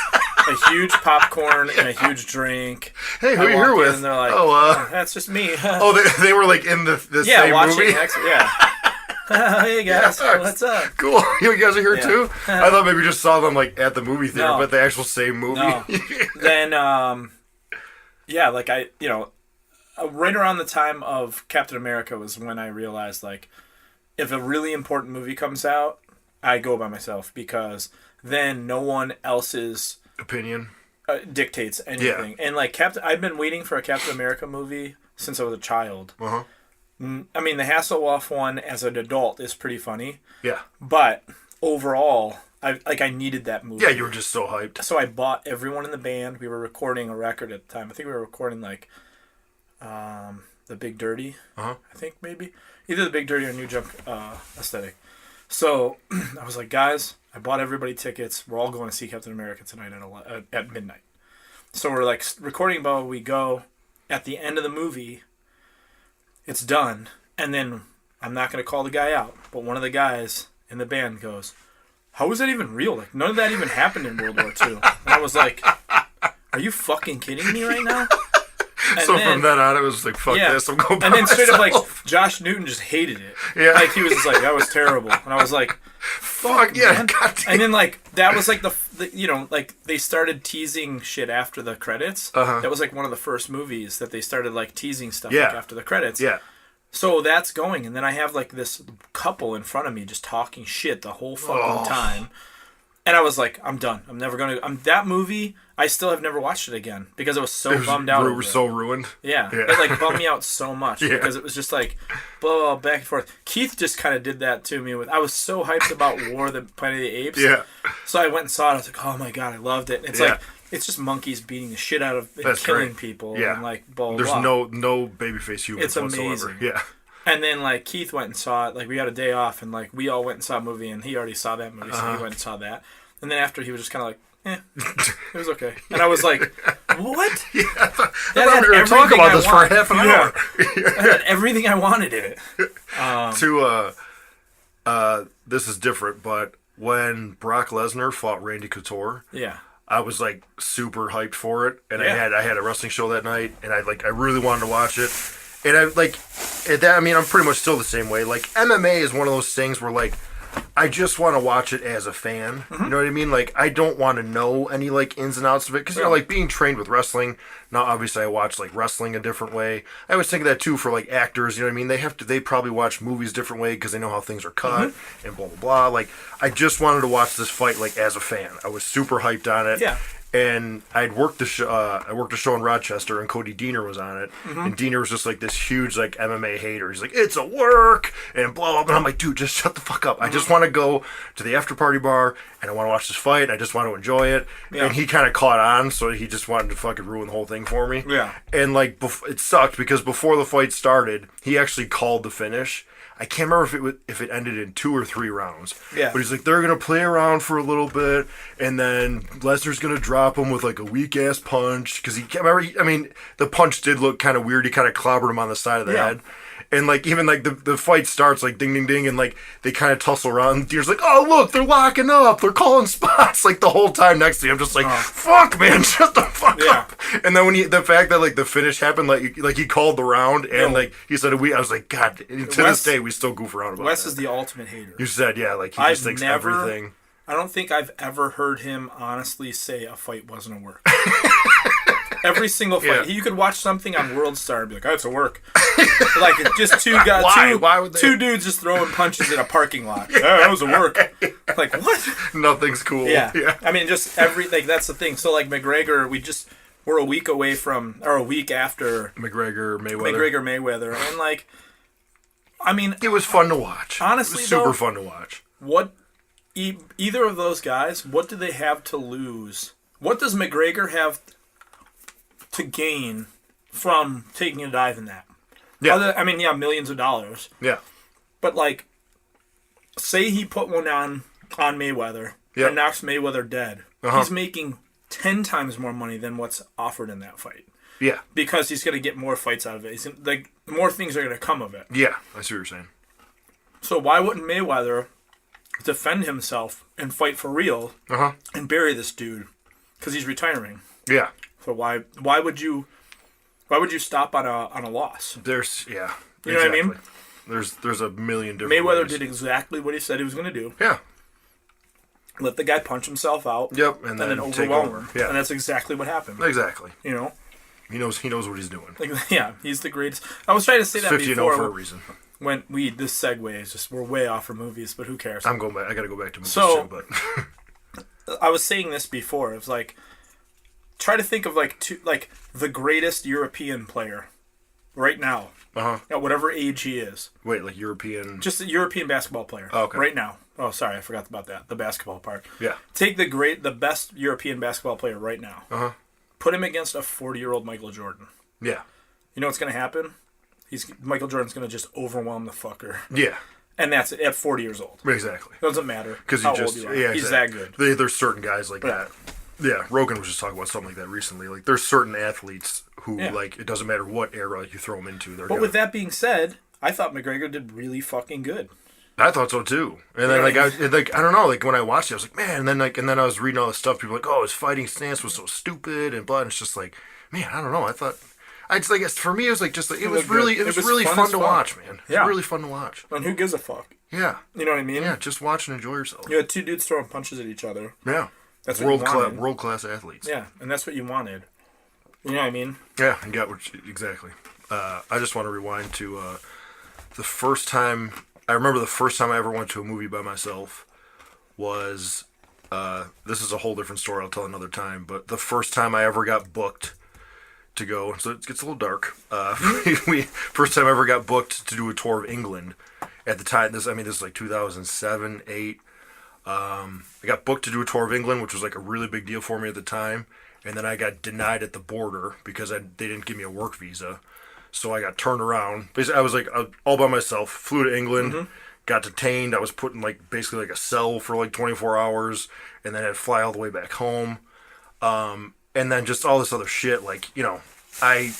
A huge popcorn and a huge drink. Hey, who are you here with? And they're like, oh, that's just me. They were, like, in the same movie? Hey, guys, what's up? Cool. You guys are here, too? I thought maybe you just saw them, like, at the movie theater, but the actual same movie. No. Then, yeah, like right around the time of Captain America was when I realized, like, if a really important movie comes out, I go by myself because then no one else's opinion dictates anything. Yeah. And like I've been waiting for a Captain America movie since I was a child. I mean, the Hasselhoff one as an adult is pretty funny. Yeah. But overall, I needed that movie. Yeah, you were just so hyped. So I bought everyone in the band. We were recording a record at the time. I think we were recording like The Big Dirty. I think maybe. Either The Big Dirty or New Jump Aesthetic. So I was like, guys, I bought everybody tickets. We're all going to see Captain America tonight at midnight. So we're like recording about we go. At the end of the movie, it's done. And then I'm not going to call the guy out, but one of the guys in the band goes, how is that even real? Like, none of that even happened in World War II. And I was like, are you fucking kidding me right now? And so then, from then on, it was like, fuck this, I'm going by And then straight myself. up, like, Josh Newton just hated it. Yeah. Like, he was just like, that was terrible. And I was like, fuck yeah, man. And then, like, that was like the you know, like, they started teasing shit after the credits. That was like one of the first movies that they started, like, teasing stuff like, after the credits. Yeah. So that's going, and then I have like this couple in front of me just talking shit the whole fucking time. And I was like, I'm done. I'm never going to... that movie, I still have never watched it again because I was so bummed out. We were so ruined. Yeah. It like bummed me out so much because it was just like, blah, back and forth. Keith just kind of did that to me. I was so hyped about War of the Planet of the Apes. Yeah. So I went and saw it. I was like, oh my God, I loved it. And it's like... It's just monkeys beating the shit out of and killing people. Yeah. And like, blah, There's blah. no babyface humans it's amazing. Whatsoever. Yeah. And then, like, Keith went and saw it. Like, we had a day off, and, like, we all went and saw a movie, and he already saw that movie, so he went and saw that. And then after, he was just kind of like, it was okay. And I was like, what? Yeah, I thought we were going to talk about this for half an hour. I had everything I wanted in it. This is different, but when Brock Lesnar fought Randy Couture, I was like super hyped for it, and I had a wrestling show that night, and I really wanted to watch it, and I like at that. I mean, I'm pretty much still the same way. Like MMA is one of those things where like I just want to watch it as a fan. You know what I mean? Like, I don't want to know any, like, ins and outs of it. Because, you know, like, being trained with wrestling, now, obviously, I watch, like, wrestling a different way. I always think of that, too, for, like, actors. You know what I mean? They probably watch movies a different way because they know how things are cut and blah, blah, blah. Like, I just wanted to watch this fight, like, as a fan. I was super hyped on it. Yeah. And I'd worked the show. I worked a show in Rochester, and Cody Deaner was on it. And Deaner was just like this huge like MMA hater. He's like, "It's a work," and blah blah. And I'm like, "Dude, just shut the fuck up. I just want to go to the after party bar, and I want to watch this fight. I just want to enjoy it." Yeah. And he kind of caught on, so he just wanted to fucking ruin the whole thing for me. Yeah. And like, it sucked because before the fight started, he actually called the finish. I can't remember if it ended in 2 or 3 rounds. Yeah. But he's like, they're going to play around for a little bit, and then Lesnar's going to drop him with, like, a weak-ass punch. Because the punch did look kind of weird. He kind of clobbered him on the side of the head. And, like, even, like, the fight starts, like, ding, ding, ding, and, like, they kind of tussle around. And Deer's like, oh, look, they're locking up. They're calling spots. Like, the whole time next to you, I'm just like, fuck, man, shut the fuck up. And then the fact that, like, the finish happened, like he called the round, and, like, he said, I was like, God, to this day, we still goof around about Wes that. is the ultimate hater. You said, yeah, like, he just thinks everything. I don't think I've ever heard him honestly say a fight wasn't a work. Every single fight. You could watch something on World Star and be like, oh, it's a work. Like, just two guys, Why would they? two dudes just throwing punches in a parking lot. Oh, that was a work. Like, what? Nothing's cool. Yeah. I mean, just like, that's the thing. So, like, McGregor, we're a week away from, or a week after McGregor Mayweather. And, like, I mean, it was fun to watch. Honestly, it was super fun to watch. What, either of those guys, what do they have to lose? What does McGregor have to gain from taking a dive in that? Yeah. Millions of dollars. Yeah. But, like, say he put one on Mayweather and knocks Mayweather dead. He's making 10 times more money than what's offered in that fight. Yeah. Because he's going to get more fights out of it. Like, more things are going to come of it. Yeah, I see what you're saying. So why wouldn't Mayweather defend himself and fight for real and bury this dude? Because he's retiring. Yeah. So why would you stop on a loss? You know what I mean? There's a million different Mayweather ways. did exactly what he said he was going to do. Yeah. Let the guy punch himself out. Yep, and then overwhelm him. Yeah. And that's exactly what happened. Exactly. You know? He knows what he's doing. Like, yeah, he's the greatest. I was trying to say that 50 before. for a reason. When this segue is just, we're way off from movies, but who cares? I'm going back. I got to go back to movies too, but I was saying this before. It was like, try to think of the greatest European player right now. At whatever age he is. Wait, like European? Just a European basketball player. Oh, okay. Right now. Oh, sorry, I forgot about that. The basketball part. Yeah. Take the best European basketball player right now. Put him against a 40-year-old Michael Jordan. Yeah. You know what's going to happen? Michael Jordan's going to just overwhelm the fucker. Yeah. And that's it, at 40 years old. Exactly. Doesn't matter because old you are. He's that good. There's certain guys like that. Yeah, Rogan was just talking about something like that recently. Like, there's certain athletes who, like, it doesn't matter what era you throw them into. But with that being said, I thought McGregor did really fucking good. I thought so too. And then, I don't know, like, when I watched it, I was like, man. And then I was reading all this stuff. People were like, oh, his fighting stance was so stupid and blah. And it's just like, man, I don't know. I guess for me, it was like it was really fun to watch, man. It was really fun to watch. And who gives a fuck? Yeah. You know what I mean? Yeah, just watch and enjoy yourself. You had two dudes throwing punches at each other. Yeah. That's what world class athletes. Yeah, and that's what you wanted. You know what I mean? Yeah, and exactly. I just want to rewind to the first time. I remember the first time I ever went to a movie by myself was. This is a whole different story. I'll tell another time. But the first time I ever got booked to go, so it gets a little dark. First time I ever got booked to do a tour of England. At the time, this is like 2007, 2008. I got booked to do a tour of England, which was like a really big deal for me at the time. And then I got denied at the border because they didn't give me a work visa. So I got turned around. Basically, I was like all by myself. Flew to England, got detained. I was put in basically like a cell for like 24 hours, and then I had to fly all the way back home. And then just all this other shit. Like, you know, I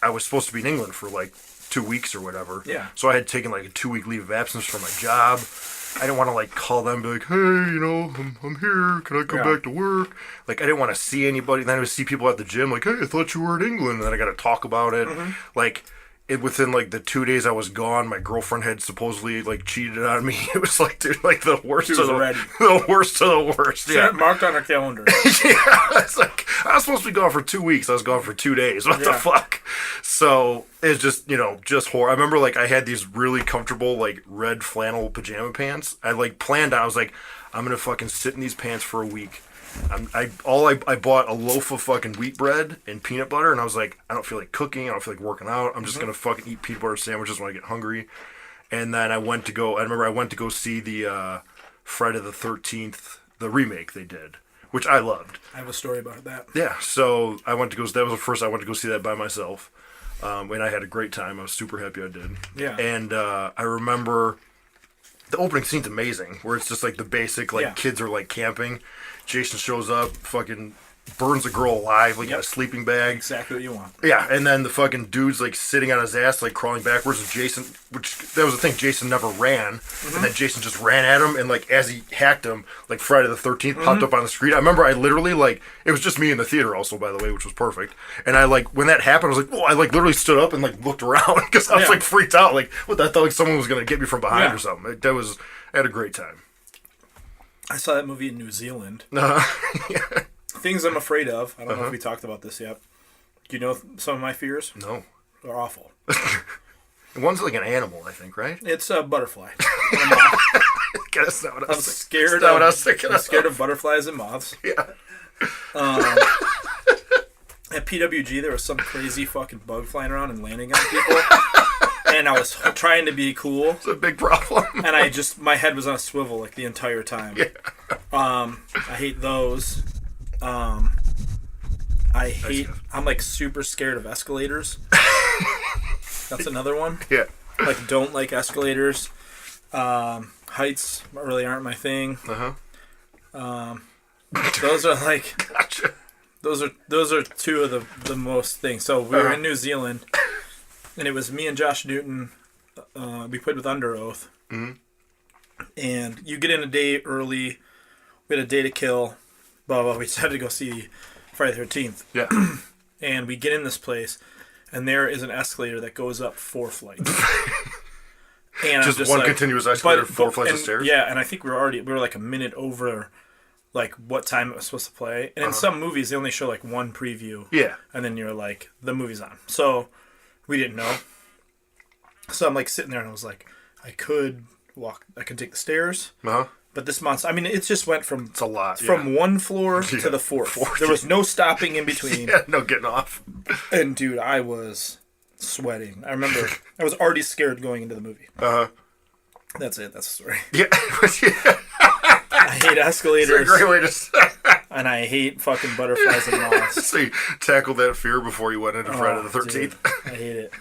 was supposed to be in England for like 2 weeks or whatever. Yeah. So I had taken like a 2-week leave of absence from my job. I didn't want to call them and be like, hey, you know, I'm here. Can I come back to work? Like, I didn't want to see anybody. Then I would see people at the gym like, hey, I thought you were in England. And then I got to talk about it. Like, within like the 2 days I was gone, my girlfriend had supposedly like cheated on me. It was like, dude, like the worst of the worst of the worst. Yeah, marked on her calendar. Yeah, it's like I was supposed to be gone for 2 weeks. I was gone for 2 days. What the fuck? So it's just just horror. I remember like I had these really comfortable like red flannel pajama pants. I like planned on. I was like, I'm gonna fucking sit in these pants for a week. I bought a loaf of fucking wheat bread and peanut butter, and I was like, I don't feel like cooking, I don't feel like working out. I'm just gonna fucking eat peanut butter sandwiches when I get hungry. And then I went to go see the Friday the 13th, the remake they did, which I loved. I have a story about that. Yeah, so I went to go. That was the first I went to go see that by myself, and I had a great time. I was super happy I did. Yeah, and I remember the opening scene's amazing, where it's just like the basic kids are like camping. Jason shows up, fucking burns a girl alive, like in a sleeping bag. Exactly what you want. Yeah, and then the fucking dude's like sitting on his ass, like crawling backwards, and Jason, which that was the thing, Jason never ran, and then Jason just ran at him, and like as he hacked him, like Friday the 13th popped up on the screen. I remember I literally like, it was just me in the theater also, by the way, which was perfect. And I like, when that happened, I was like, whoa, I like literally stood up and like looked around, because I was like freaked out, like, what, I thought like someone was going to get me from behind or something. I had a great time. I saw that movie in New Zealand. Yeah. Things I'm afraid of. I don't know if we talked about this yet. Do you know some of my fears? No. They're awful. One's like an animal, I think, right? It's a butterfly. That's not what I was scared thinking. I'm scared of butterflies and moths. Yeah. At PWG, there was some crazy fucking bug flying around and landing on people. And I was trying to be cool. It's a big problem. And my head was on a swivel like the entire time. Yeah. I hate those. I'm like super scared of escalators. That's another one. Yeah. Like, don't like escalators. Heights really aren't my thing. Those are like, gotcha. Those are two of the most things. So we were in New Zealand. And it was me and Josh Newton. We played with Under Oath. And you get in a day early. We had a day to kill. Blah, blah. We decided to go see Friday the 13th. Yeah. And we get in this place. And there is an escalator that goes up 4 flights. And just one continuous escalator, 4 flights of stairs? Yeah, and I think we were like a minute over like what time it was supposed to play. And in some movies, they only show like one preview. Yeah. And then you're like, the movie's on. So we didn't know. So I'm like sitting there and I was like, I could take the stairs. But this monster, I mean, it just went from... It's a lot, From one floor to the fourth. There was no stopping in between. Yeah, no getting off. And dude, I was sweating. I remember I was already scared going into the movie. That's it. That's the story. Yeah. I hate escalators. It's a great way to... And I hate fucking butterflies and moths. So you tackled that fear before you went into Friday the 13th? Dude, I hate it.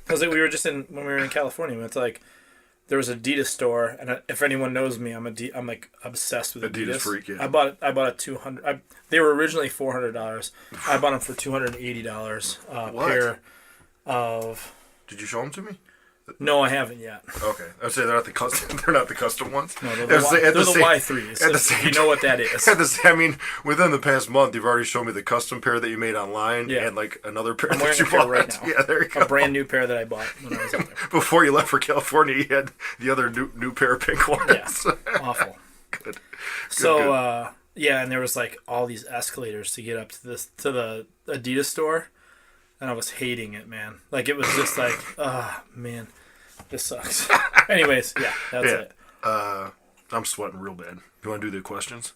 Because we were just when we were in California, it's like, there was an Adidas store, and if anyone knows me, I'm like obsessed with Adidas. Freak, yeah. I bought a 200. They were originally $400. I bought them for $280. Pair of. Did you show them to me? No, I haven't yet. Okay, I'd say they're not the custom. They're not the custom ones. No, they're the Y3s. You know what that is. I mean, within the past month, you've already shown me the custom pair that you made online, and like another pair that you bought right now. Yeah, there you go. A brand new pair that I bought when I was out there. Before you left for California, you had the other new pair of pink ones. Yeah, awful. Good. So yeah, and there was like all these escalators to get up to the Adidas store. And I was hating it, man. Like, it was just like, man, this sucks. Anyways, yeah, that's it. I'm sweating real bad. You want to do the questions?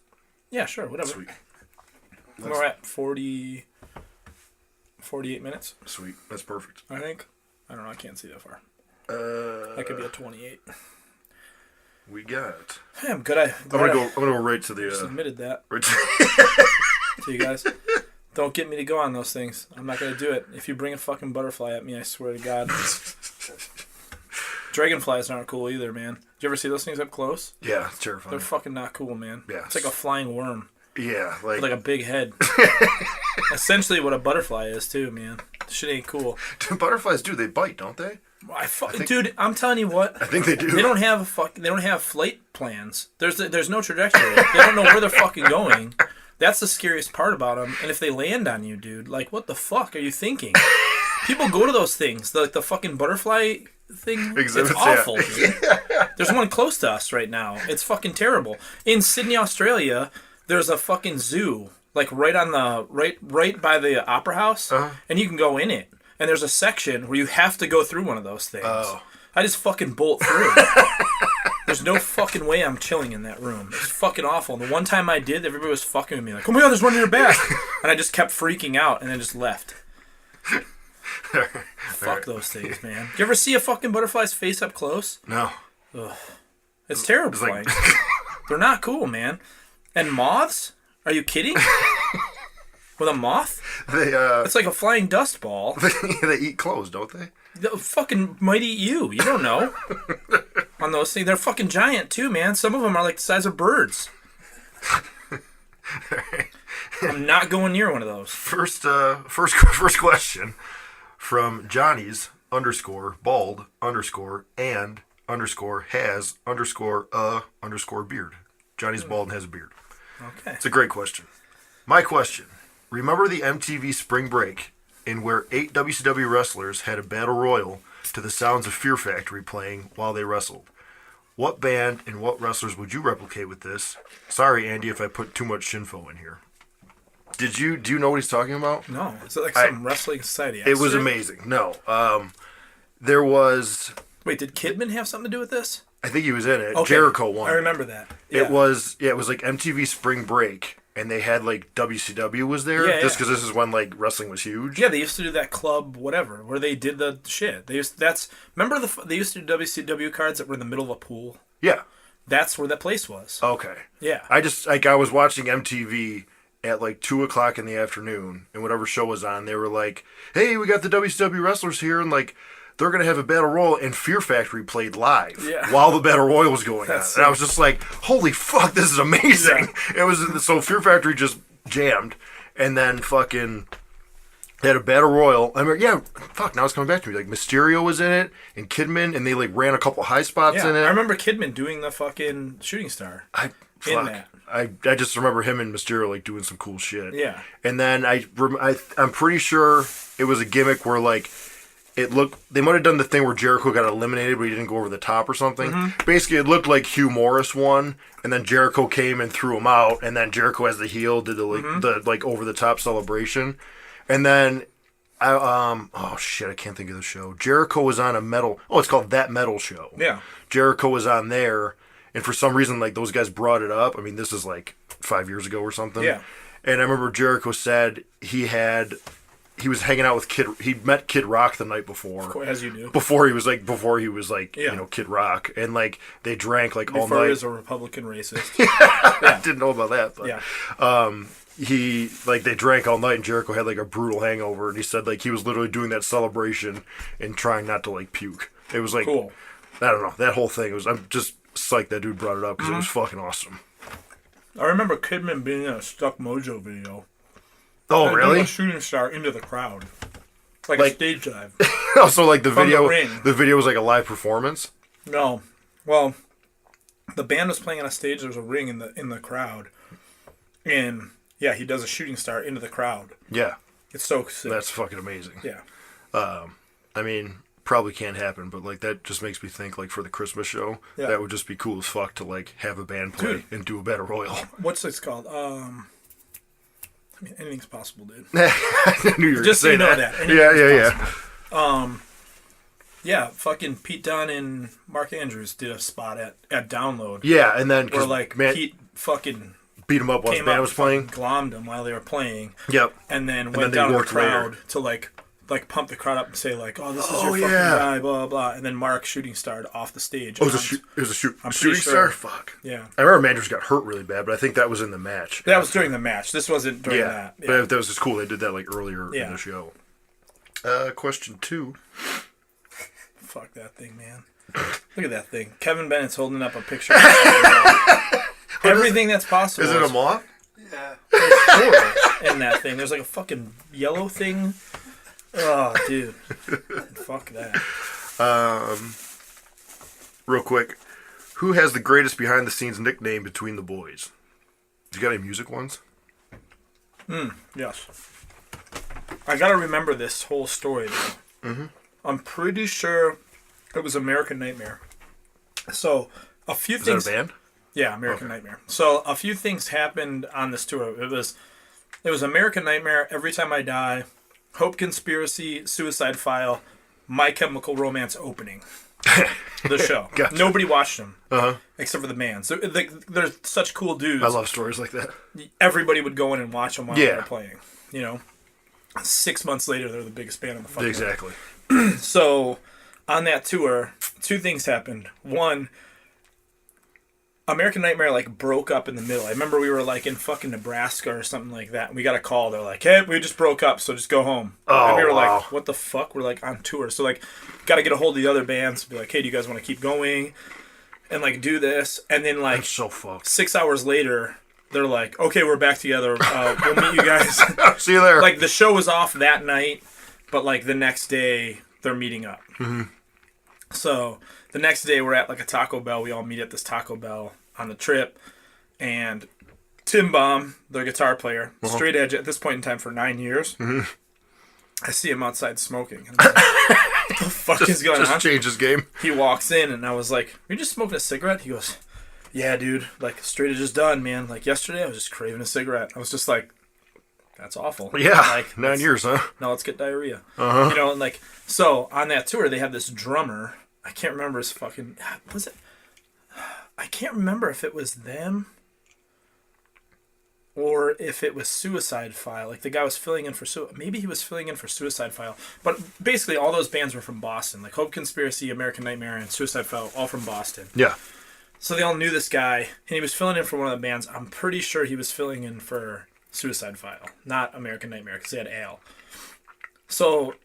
Yeah, sure, whatever. Sweet. We're at 48 minutes. Sweet. That's perfect. I think. I don't know. I can't see that far. That could be a 28. We got... Hey, I'm good. I'm gonna go right to the... Submitted that. Right to you guys. Don't get me to go on those things. I'm not going to do it. If you bring a fucking butterfly at me, I swear to God. Dragonflies aren't cool either, man. Did you ever see those things up close? Yeah, it's terrifying. They're fucking not cool, man. Yeah. It's like a flying worm. Yeah, with like a big head. Essentially what a butterfly is, too, man. Shit ain't cool. Dude, butterflies they bite, don't they? Dude, I'm telling you what. I think they do. They don't have flight plans. There's no trajectory. They don't know where they're fucking going. That's the scariest part about them. And if they land on you, dude, like, what the fuck are you thinking? People go to those things. The fucking butterfly thing. Exhibits, it's awful, dude. There's one close to us right now. It's fucking terrible. In Sydney, Australia, there's a fucking zoo, like right by the Opera House, and you can go in it. And there's a section where you have to go through one of those things. Oh. I just fucking bolt through. There's no fucking way I'm chilling in that room. It's fucking awful. And the one time I did, everybody was fucking with me like, oh my god, there's one in your back. And I just kept freaking out and then just left. Fuck those things, man. You ever see a fucking butterfly's face up close? No. Ugh. It's terrifying. They're not cool, man. And moths? Are you kidding? With a moth? It's like a flying dust ball. They eat clothes, don't they? They fucking might eat you. You don't know. On those things. They're fucking giant, too, man. Some of them are like the size of birds. I'm not going near one of those. First question from Johnny's _bald _and _has _beard. Johnny's bald and has a beard. Okay. It's a great question. My question. Remember the MTV Spring Break in where 8 WCW wrestlers had a battle royal to the sounds of Fear Factory playing while they wrestled? What band and what wrestlers would you replicate with this? Sorry, Andy, if I put too much Shinfo in here. Do you know what he's talking about? No. It's like some wrestling society. It was amazing. No. There was... Wait, did Kidman have something to do with this? I think he was in it. Okay. Jericho won. I remember that. Yeah. It was like MTV Spring Break, and they had like WCW was there, just because this is when like wrestling was huge. Yeah, they used to do that club whatever where they did the shit. They used they used to do WCW cards that were in the middle of a pool. Yeah, that's where that place was. Okay. Yeah, I was watching MTV at like 2:00 in the afternoon, and whatever show was on, they were like, "Hey, we got the WCW wrestlers here," and like. They're going to have a battle royal, and Fear Factory played live while the battle royal was going on. And I was just like, holy fuck, this is amazing. Yeah. It was so Fear Factory just jammed, and then fucking they had a battle royal. I mean, now it's coming back to me. Like, Mysterio was in it, and Kidman, and they like ran a couple high spots in it. I remember Kidman doing the fucking shooting star in that. I just remember him and Mysterio like doing some cool shit. Yeah. And then I'm pretty sure it was a gimmick where like, they might have done the thing where Jericho got eliminated, but he didn't go over the top or something. Mm-hmm. Basically, it looked like Hugh Morris won, and then Jericho came and threw him out, and then Jericho as the heel did the over the top celebration, and then I can't think of the show. Jericho was on it's called That Metal Show. Yeah, Jericho was on there, and for some reason, like those guys brought it up. I mean, this is like 5 years ago or something. Yeah, and I remember Jericho said he was hanging out with he'd met Kid Rock the night before. As you do. Before he was Kid Rock. And like they drank like all night. Before he was a Republican racist. I didn't know about that. But, yeah. They drank all night and Jericho had like a brutal hangover, and he said like he was literally doing that celebration and trying not to like puke. It was like cool. I don't know, that whole thing I'm just psyched that dude brought it up because it was fucking awesome. I remember Kidman being in a Stuck Mojo video. Oh, really? A shooting star into the crowd. Like a stage dive. Oh, so like the video was like a live performance? No. Well, the band was playing on a stage, there was a ring in the crowd. And yeah, he does a shooting star into the crowd. Yeah. It's so sick. That's fucking amazing. Yeah. I mean, probably can't happen, but like that just makes me think like for the Christmas show, that would just be cool as fuck to like have a band play and do a battle royal. What's this called? I mean, anything's possible, dude. I knew you were just so you know that. Yeah. Yeah, fucking Pete Dunne and Mark Andrews did a spot at Download. Yeah, and then where like Pete fucking beat him up while the band was playing. Glommed him while they were playing. Yep. And then went down to the crowd to like pump the crowd up and say like, "Oh, this is your fucking guy," blah blah blah. And then Mark shooting starred off the stage. Oh, it was a shooting star. Fuck. Yeah. I remember Andrews got hurt really bad, but I think that was in the match. That was during the match. This wasn't during that. Yeah. But that was just cool. They did that like earlier in the show. Question 2. Fuck that thing, man. Look at that thing. Kevin Bennett's holding up a picture. Everything that's possible. Is it a moth? Yeah. There's in that thing. There's like a fucking yellow thing. Oh, dude. Fuck that. Real quick. Who has the greatest behind-the-scenes nickname between the boys? You got any music ones? Yes. I gotta remember this whole story though. Mm-hmm. I'm pretty sure it was American Nightmare. So a few things. Is that a band? Yeah, American Nightmare. So a few things happened on this tour. It was American Nightmare, Every Time I Die, Hope Conspiracy, Suicide File, My Chemical Romance opening. The show. Gotcha. Nobody watched them except for the bands. They're such cool dudes. I love stories like that. Everybody would go in and watch them while Yeah. they were playing. 6 months later, they're the biggest band in the fucking Exactly. world. So on that tour, two things happened. One, American Nightmare broke up in the middle. I remember we were in fucking Nebraska or something like that, and we got a call. They're like, "Hey, we just broke up, so just go home." Oh, and we were wow. like, "What the fuck?" We're on tour, so got to get a hold of the other bands. Be like, "Hey, do you guys want to keep going?" And do this, and then That's so fucked. 6 hours later, they're like, "Okay, we're back together. We'll meet you guys." See you there. The show was off that night, but the next day they're meeting up. Mm-hmm. So the next day we're at a Taco Bell. We all meet at this Taco Bell on the trip, and Tim Baum, the guitar player, straight edge at this point in time for 9 years. Mm-hmm. I see him outside smoking. And I'm like, what the fuck is going on? Just change his game. He walks in, and I was like, "You're just smoking a cigarette?" He goes, "Yeah, dude. Straight edge is done, man. Yesterday, I was just craving a cigarette." I was just like, "That's awful." Yeah, 9 years, huh? Now let's get diarrhea. Uh-huh. So on that tour, they have this drummer. I can't remember his fucking... Was it... I can't remember if it was them or if it was Suicide File. The guy was filling in for... Maybe he was filling in for Suicide File. But basically, all those bands were from Boston. Hope Conspiracy, American Nightmare, and Suicide File, all from Boston. Yeah. So they all knew this guy, and he was filling in for one of the bands. I'm pretty sure he was filling in for Suicide File, not American Nightmare, because they had Al. So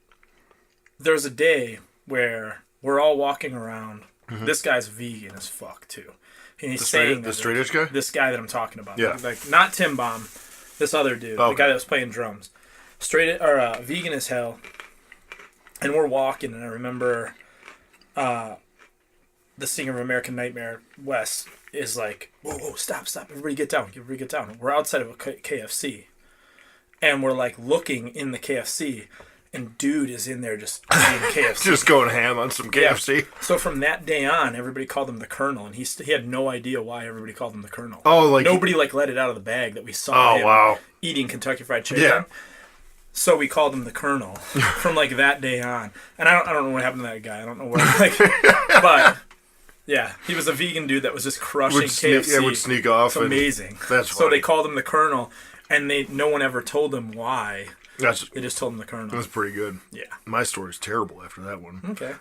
there's a day where we're all walking around. Mm-hmm. This guy's vegan as fuck, too. And he's saying the straight edge guy? This guy that I'm talking about. Yeah. Not Tim Baum, this other dude, the guy that was playing drums. Vegan as hell. And we're walking, and I remember the singer of American Nightmare, Wes, is like, whoa, stop, everybody get down. We're outside of a KFC. And we're looking in the KFC, and dude is in there just eating KFC. Just going ham on some KFC. Yeah. So from that day on, everybody called him the Colonel, and he had no idea why everybody called him the Colonel. Oh, nobody let it out of the bag that we saw him eating Kentucky Fried Chicken. Yeah. So we called him the Colonel from that day on. And I don't know what happened to that guy. I don't know where. But yeah, he was a vegan dude that was just crushing KFC. Would sneak off. It's amazing. That's so funny. they called him the Colonel, and no one ever told him why. They just told him the Colonel. That's pretty good. Yeah. My story's terrible after that one. Okay.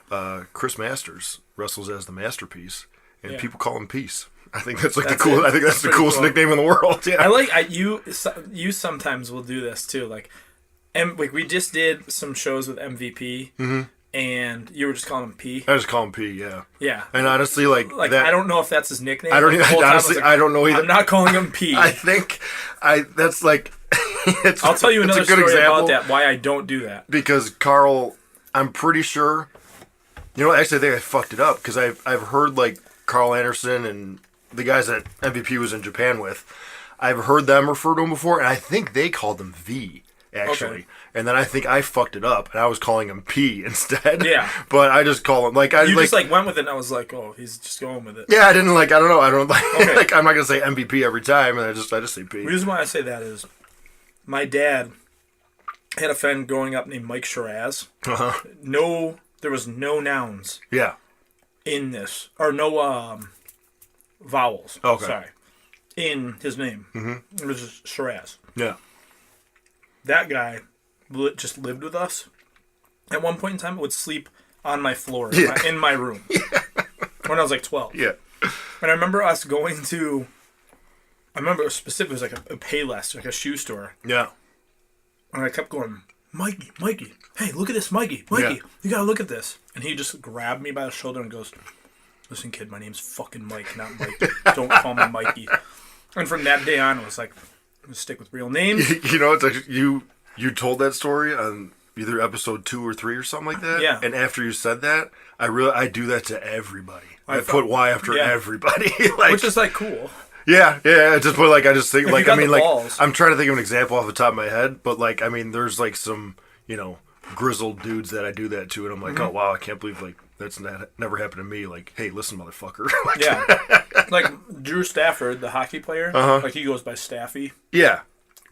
Chris Masters wrestles as the Masterpiece, and Yeah. people call him Peace. I think that's the That's cool. it. I think that's the Pretty coolest cool. nickname in the world. Yeah. You sometimes will do this too. We just did some shows with MVP, and you were just calling him P. I just call him P. Yeah. Yeah. And honestly, that, I don't know if that's his nickname. I don't even. The whole time Honestly, I don't know either. I'm not calling him P. I think that's I'll tell you another it's a good story example about that. Why I don't do that. because Carl, I'm pretty sure. Actually, I think I fucked it up because I've heard Carl Anderson and the guys that MVP was in Japan with. I've heard them refer to him before, and I think they called him V actually. Okay. And then I think I fucked it up, and I was calling him P instead. Yeah. But I just call him You just went with it, and I was like, oh, he's just going with it. Yeah, I didn't I don't know. I don't Okay. I'm not gonna say MVP every time, and I just say P. The reason why I say that is my dad had a friend growing up named Mike Shiraz. Uh-huh. There was no nouns Yeah. in this, or no vowels. Okay. Sorry, in his name. Mm-hmm. It was just Shiraz. Yeah. That guy just lived with us. At one point in time, would sleep on my floor in my room when I was 12. Yeah. And I remember us going to. I remember specifically it was a Payless, a shoe store. Yeah. And I kept going, Mikey, hey, look at this, Mikey, you gotta look at this. And he just grabbed me by the shoulder and goes, listen, kid, my name's fucking Mike, not Mikey. Don't call me Mikey. And from that day on, it was I'm gonna stick with real names. It's actually, you told that story on either episode 2 or 3 or something like that. Yeah. And after you said that, I do that to everybody. I put Y after everybody. Which is cool. Yeah. Just put I just think If you got the balls. I'm trying to think of an example off the top of my head, but there's some grizzled dudes that I do that to, and I'm like, oh wow, I can't believe like that's never happened to me. Like, hey, listen, motherfucker. Yeah, like Drew Stafford, the hockey player. Like he goes by Staffy. Yeah,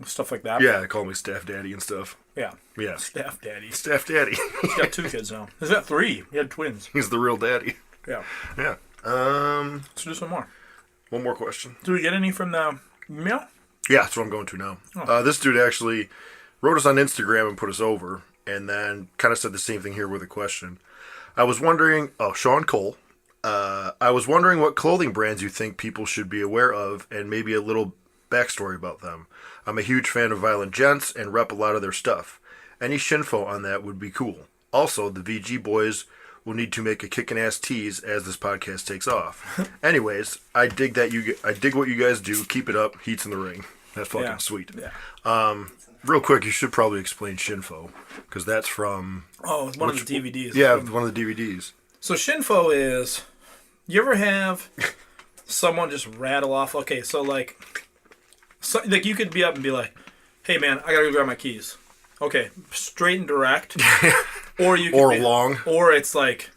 stuff like that. Yeah, they call me Staff Daddy and stuff. Yeah, yeah, Staff Daddy. Staff Daddy. He's got 2 kids now. He's got 3. He had twins. He's the real daddy. Yeah, yeah. Let's do some more. One more question. Do we get any from the email? Yeah, that's what I'm going to now. Oh. This dude actually wrote us on Instagram and put us over, and then kind of said the same thing here with a question. I was wondering, Sean Cole, I was wondering what clothing brands you think people should be aware of, and maybe a little backstory about them. I'm a huge fan of Violent Gents and rep a lot of their stuff. Any Shinfo on that would be cool. Also, the VG boys will need to make a kickin' ass tease as this podcast takes off. Anyways, I dig what you guys do. Keep it up. Heat's in the ring. That's fucking sweet. Yeah. Real quick, you should probably explain Shinfo, because that's from... Oh, it's one of the DVDs. Yeah, one of the DVDs. So Shinfo is... You ever have someone just rattle off... Okay, so like you could be up and be like, hey man, I gotta go grab my keys. Okay, straight and direct. Or you can long. Or it's like,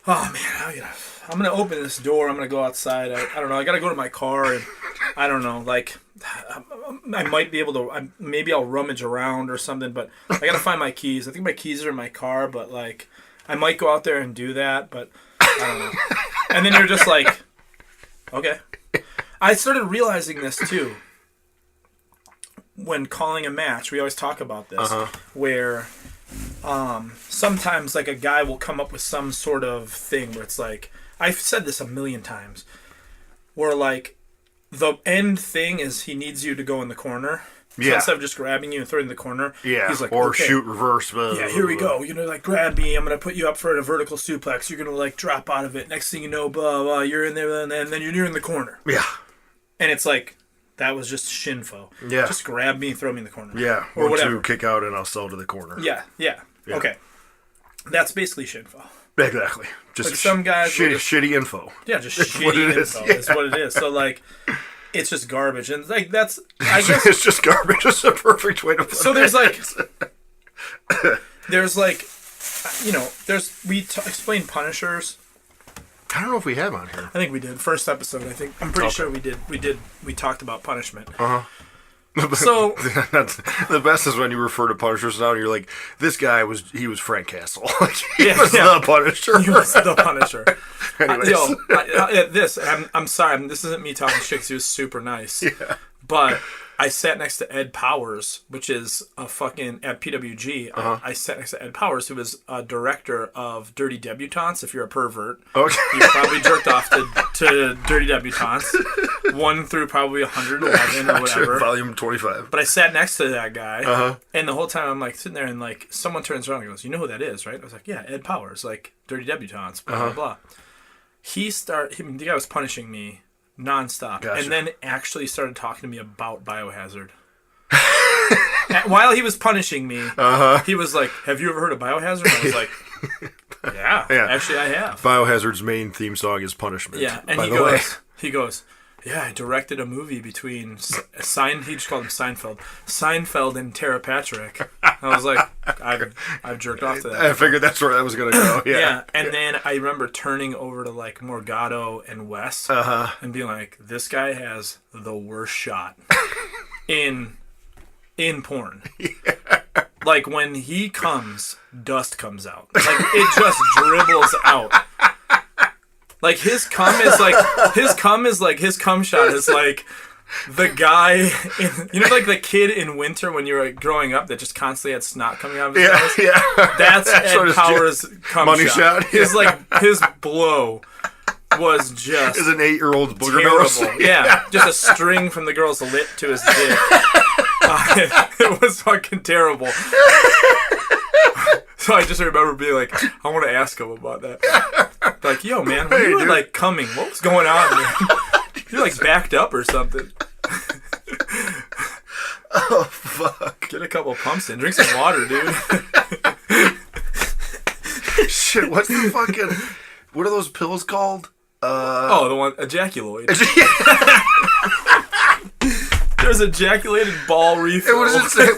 oh man, I'm gonna open this door. I'm gonna go outside. I don't know. I gotta go to my car, and I don't know. Like, I might be able to. Maybe I'll rummage around or something. But I gotta find my keys. I think my keys are in my car. But like, I might go out there and do that. But I don't know. And then you're just like, okay. I started realizing this too. When calling a match, we always talk about this, where sometimes like a guy will come up with some sort of thing where it's like, I've said this a million times, where like the end thing is he needs you to go in the corner. So instead of just grabbing you and throwing in the corner, he's like, or shoot reverse. Here we go. Like, grab me. I'm going to put you up for a vertical suplex. You're going to like drop out of it. Next thing you know, blah, blah, you're in there, and then you're in the corner. Yeah. And it's like, that was just Shinfo. Yeah. Just grab me and throw me in the corner. Yeah. Or whatever. To kick out and I'll sell to the corner. Yeah. Okay. That's basically Shinfo. Exactly. Just like some guys shitty info. Yeah, just shitty info is what it is. So like, it's just garbage, and like that's. I guess it's just garbage. It's a perfect way to put it. So there's like, we explained Punishers. I don't know if we have on here. I think we did. First episode, I think. I'm pretty sure we did. We talked about punishment. So the best is when you refer to Punishers now and you're like, this guy was Frank Castle. He was the Punisher. He was the Punisher. Anyways. I'm sorry. This isn't me talking shit 'cause he was super nice. Yeah. But I sat next to Ed Powers, which is a fucking at PWG. I sat next to Ed Powers, who was a director of Dirty Debutantes. If you're a pervert, you probably jerked off to Dirty Debutantes, 1 through probably 111 or whatever. Volume 25. But I sat next to that guy, and the whole time I'm like sitting there, and like someone turns around and goes, "You know who that is, right?" I was like, "Yeah, Ed Powers, like Dirty Debutantes." Blah blah blah. The guy was punishing me nonstop, and then actually started talking to me about Biohazard. While he was punishing me, he was like, "Have you ever heard of Biohazard?" And I was like, yeah, actually I have. Biohazard's main theme song is Punishment. Yeah, and he goes, yeah, I directed a movie between he just called him Seinfeld and Tara Patrick. I was like, I've jerked off to that. I figured that's where that was going to go. Yeah. And then I remember turning over to like Morgado and Wes and being like, this guy has the worst shot in porn. Yeah. Like when he comes, dust comes out. Like it just dribbles out. Like his cum shot is like the guy like the kid in Winter when you were growing up that just constantly had snot coming out of his nose. Yeah. That's Ed Powers' cum shot. His blow was just is an 8-year-old's booger terrible. Nose. Yeah. Just a string from the girl's lip to his dick. It was fucking terrible. So I just remember being like, I want to ask him about that. Like, yo, man, when you were like coming, what was going on, man? You're like backed up or something. Oh, fuck. Get a couple pumps in. Drink some water, dude. Shit, what's the fucking... What are those pills called? The one, Ejaculoid. There's ejaculated ball refill. What does it say?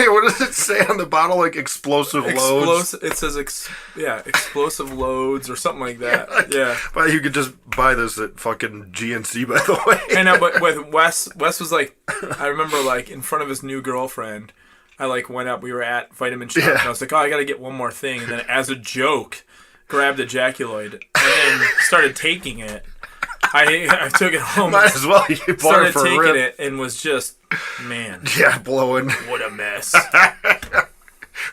What does it say on the bottle? Like explosive loads. It says explosive loads or something like that. Yeah. But you could just buy this at fucking GNC, by the way. I know, but with Wes was like, I remember like in front of his new girlfriend, I like went up. We were at Vitamin Shop, and I was like, oh, I gotta get one more thing, and then as a joke, grabbed Ejaculated and then started taking it. I took it home. Might as well. You bought started it for taking a rip. it and was just, man. Yeah, blowing. What a mess.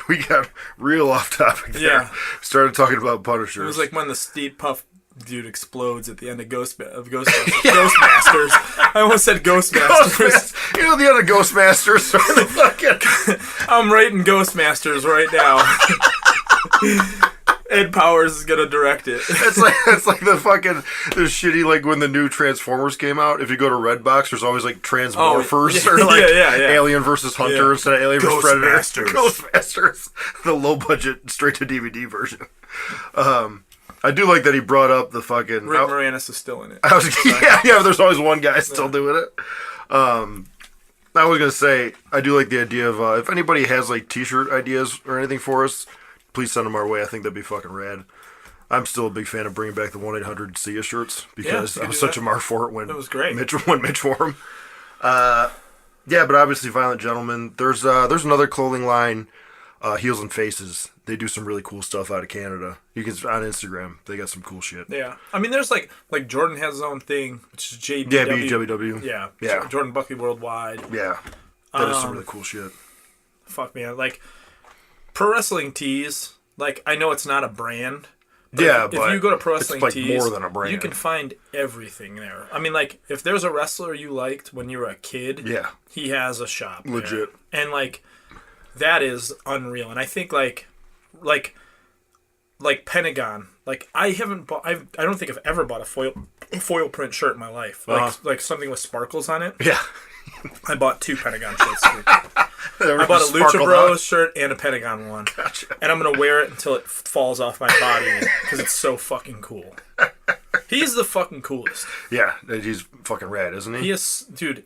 We got real off topic there. Yeah. Started talking about Punishers. It was like when the Steve Puff dude explodes at the end of Ghostbusters. Ghostmasters. I almost said Ghostmasters. You know the other Ghostmasters are the fucking... I'm writing Ghostmasters right now. Ed Powers is gonna direct it. It's like the shitty, like when the new Transformers came out. If you go to Redbox, there's always like Transmorphers or like Alien versus Hunter instead of Alien versus Predator. Ghostmasters, the low budget straight to DVD version. I do like that he brought up the fucking Rick Moranis is still in it. There's always one guy still doing it. I was gonna say I do like the idea of if anybody has like T-shirt ideas or anything for us, please send them our way. I think that'd be fucking rad. I'm still a big fan of bringing back the 1-800-SEA shirts because I was such a mark for it when it was great. Mitch wore them. But obviously Violent Gentlemen. There's another clothing line, Heels and Faces. They do some really cool stuff out of Canada. You can on Instagram. They got some cool shit. Yeah, I mean, there's like Jordan has his own thing, which is JBW. Yeah, BWW. Yeah. Jordan Buckley Worldwide. Yeah, that is some really cool shit. Fuck man, like pro wrestling tees. Like I know it's not a brand. But if you go to pro wrestling it's like tees, more than a brand. You can find everything there. I mean, like if there's a wrestler you liked when you were a kid, he has a shop. Legit. There. And like that is unreal. And I think like Pentagon. Like I haven't bought. I don't think I've ever bought a foil print shirt in my life. Like something with sparkles on it. Yeah. I bought 2 Pentagon shirts. I bought a Lucha Bros shirt and a Pentagon one. Gotcha. And I'm going to wear it until it falls off my body because it's so fucking cool. He's the fucking coolest. Yeah, he's fucking rad, isn't he? He is, dude.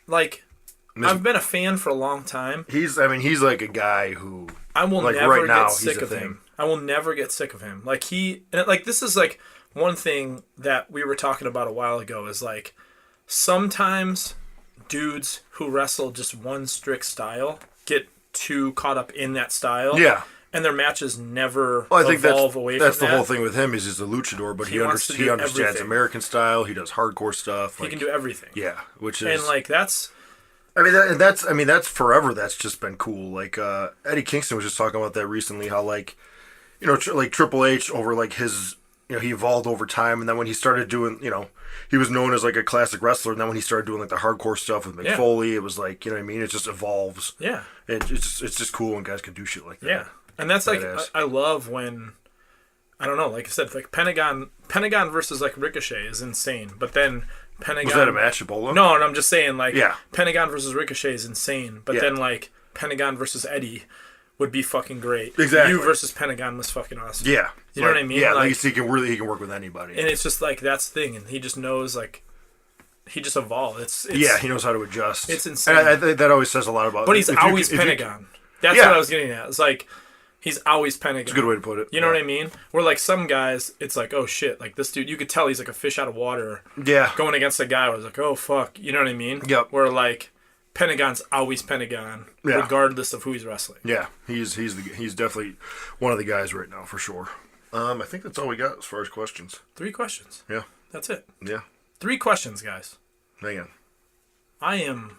I've been a fan for a long time. He's like a guy who I will never get sick of him. I will never get sick of him. This is like one thing that we were talking about a while ago is like sometimes dudes who wrestle just one strict style get too caught up in that style. Yeah. And their matches never I think evolve away from that. That's the whole thing with him is he's a luchador, but he understands everything. American style. He does hardcore stuff. He can do everything. Yeah, which is... And, like, that's... that's forever. That's just been cool. Like, Eddie Kingston was just talking about that recently, how, like, you know, like Triple H over, like, his... You know, he evolved over time, and then when he started doing, you know, he was known as like a classic wrestler, and then when he started doing like the hardcore stuff with Mick Foley, it was like, you know what I mean? It just evolves. Yeah. It's just cool when guys can do shit like that. Yeah. And that's like, I love when, I don't know, like I said, like Pentagon versus like Ricochet is insane, but then Pentagon... Was that a match at Bolo? No, and I'm just saying like, Pentagon versus Ricochet is insane, but then like Pentagon versus Eddie would be fucking great. Exactly. You versus Pentagon was fucking awesome. Yeah. You know what I mean? Yeah, like he can work with anybody. And it's just like, that's the thing, and he just knows, like, he just evolved. It's he knows how to adjust. It's insane. And I think that always says a lot about... But he's always Pentagon. That's what I was getting at. It's like, he's always Pentagon. It's a good way to put it. You know what I mean? Where, like, some guys, it's like, oh, shit. Like, this dude, you could tell he's like a fish out of water. Yeah. Going against a guy where it's like, oh, fuck. You know what I mean? Yep. Where, like, Pentagon's always Pentagon, regardless of who he's wrestling. Yeah. He's definitely one of the guys right now, for sure. I think that's all we got as far as questions. 3 questions. Yeah. That's it. Yeah. 3 questions, guys. Hang on. I am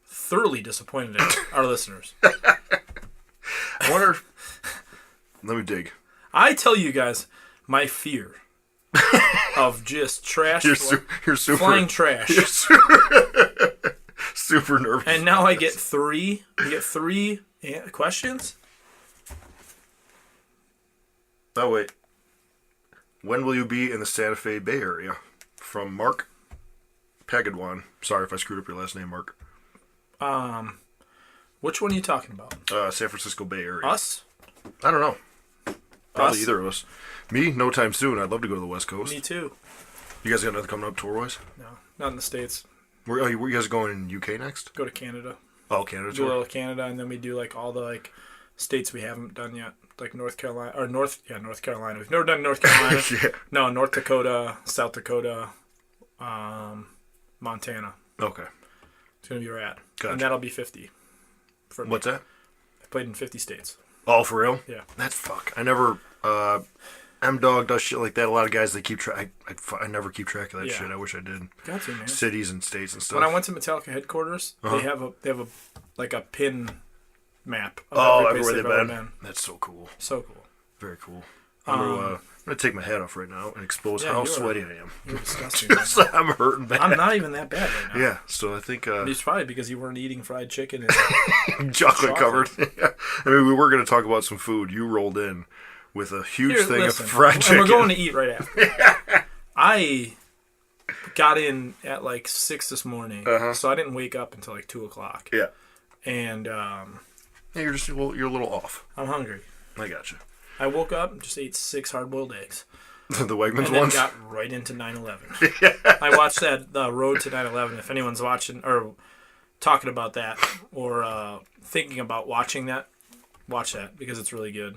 thoroughly disappointed in our listeners. I wonder... Let me dig. I tell you guys, my fear of just trash... You're super... Flying trash. You're super nervous. And now I get 3... You get 3 questions? Oh, wait. When will you be in the Santa Fe Bay Area? From Mark Pagadwan. Sorry if I screwed up your last name, Mark. Which one are you talking about? San Francisco Bay Area. Us? I don't know. Probably Us? either of us. Me? No time soon. I'd love to go to the West Coast. Me too. You guys got nothing coming up tour-wise? No, not in the States. Were you guys going in UK next? Go to Canada. Oh, Canada Do a tour. little Canada, and then we do like all the like states we haven't done yet, like North Carolina. North Carolina. We've never done North Carolina. Yeah. No, North Dakota, South Dakota, Montana. Okay. It's gonna be rad. Gotcha. And that'll be 50. For me. What's that? I played in 50 states. Oh, for real? Yeah. That's fuck. I never. M-Dog does shit like that. A lot of guys, they keep track. I never keep track of that Yeah. shit. I wish I did. Got to, man. Cities and states and stuff. When I went to Metallica headquarters, they have a like a pin map. Of Oh, every place everywhere they've ever been. That's so cool. So cool. Very cool. I'm gonna take my hat off right now and expose Yeah, how you're- sweaty I am. You're disgusting. man. Just, I'm hurting bad. I'm not even that bad right now. Yeah, so I think It's probably because you weren't eating fried chicken. And chocolate covered. Yeah. I mean, we were gonna talk about some food. You rolled in with a huge Here, thing listen, of fried chicken. And we're going to eat right after. I got in at like 6 this morning, so I didn't wake up until like 2 o'clock. Yeah. And Yeah, you're just you're a little off. I'm hungry. I got you. I woke up and just ate 6 hard-boiled eggs. The Wegmans And then ones. got right into 9/11. I watched that Road to 9/11. If anyone's watching or talking about that or thinking about watching that, watch that because it's really good.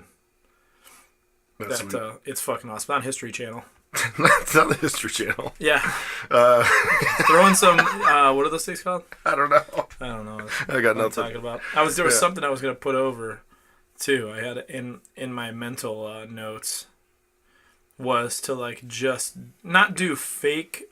That's It's fucking awesome. On History Channel. It's not the History Channel. Yeah. Throwing some. What are those things called? I don't know. I don't know. I got What I'm nothing. talking about. There was something I was gonna put over, too. I had it in my mental notes. Was to like just not do fake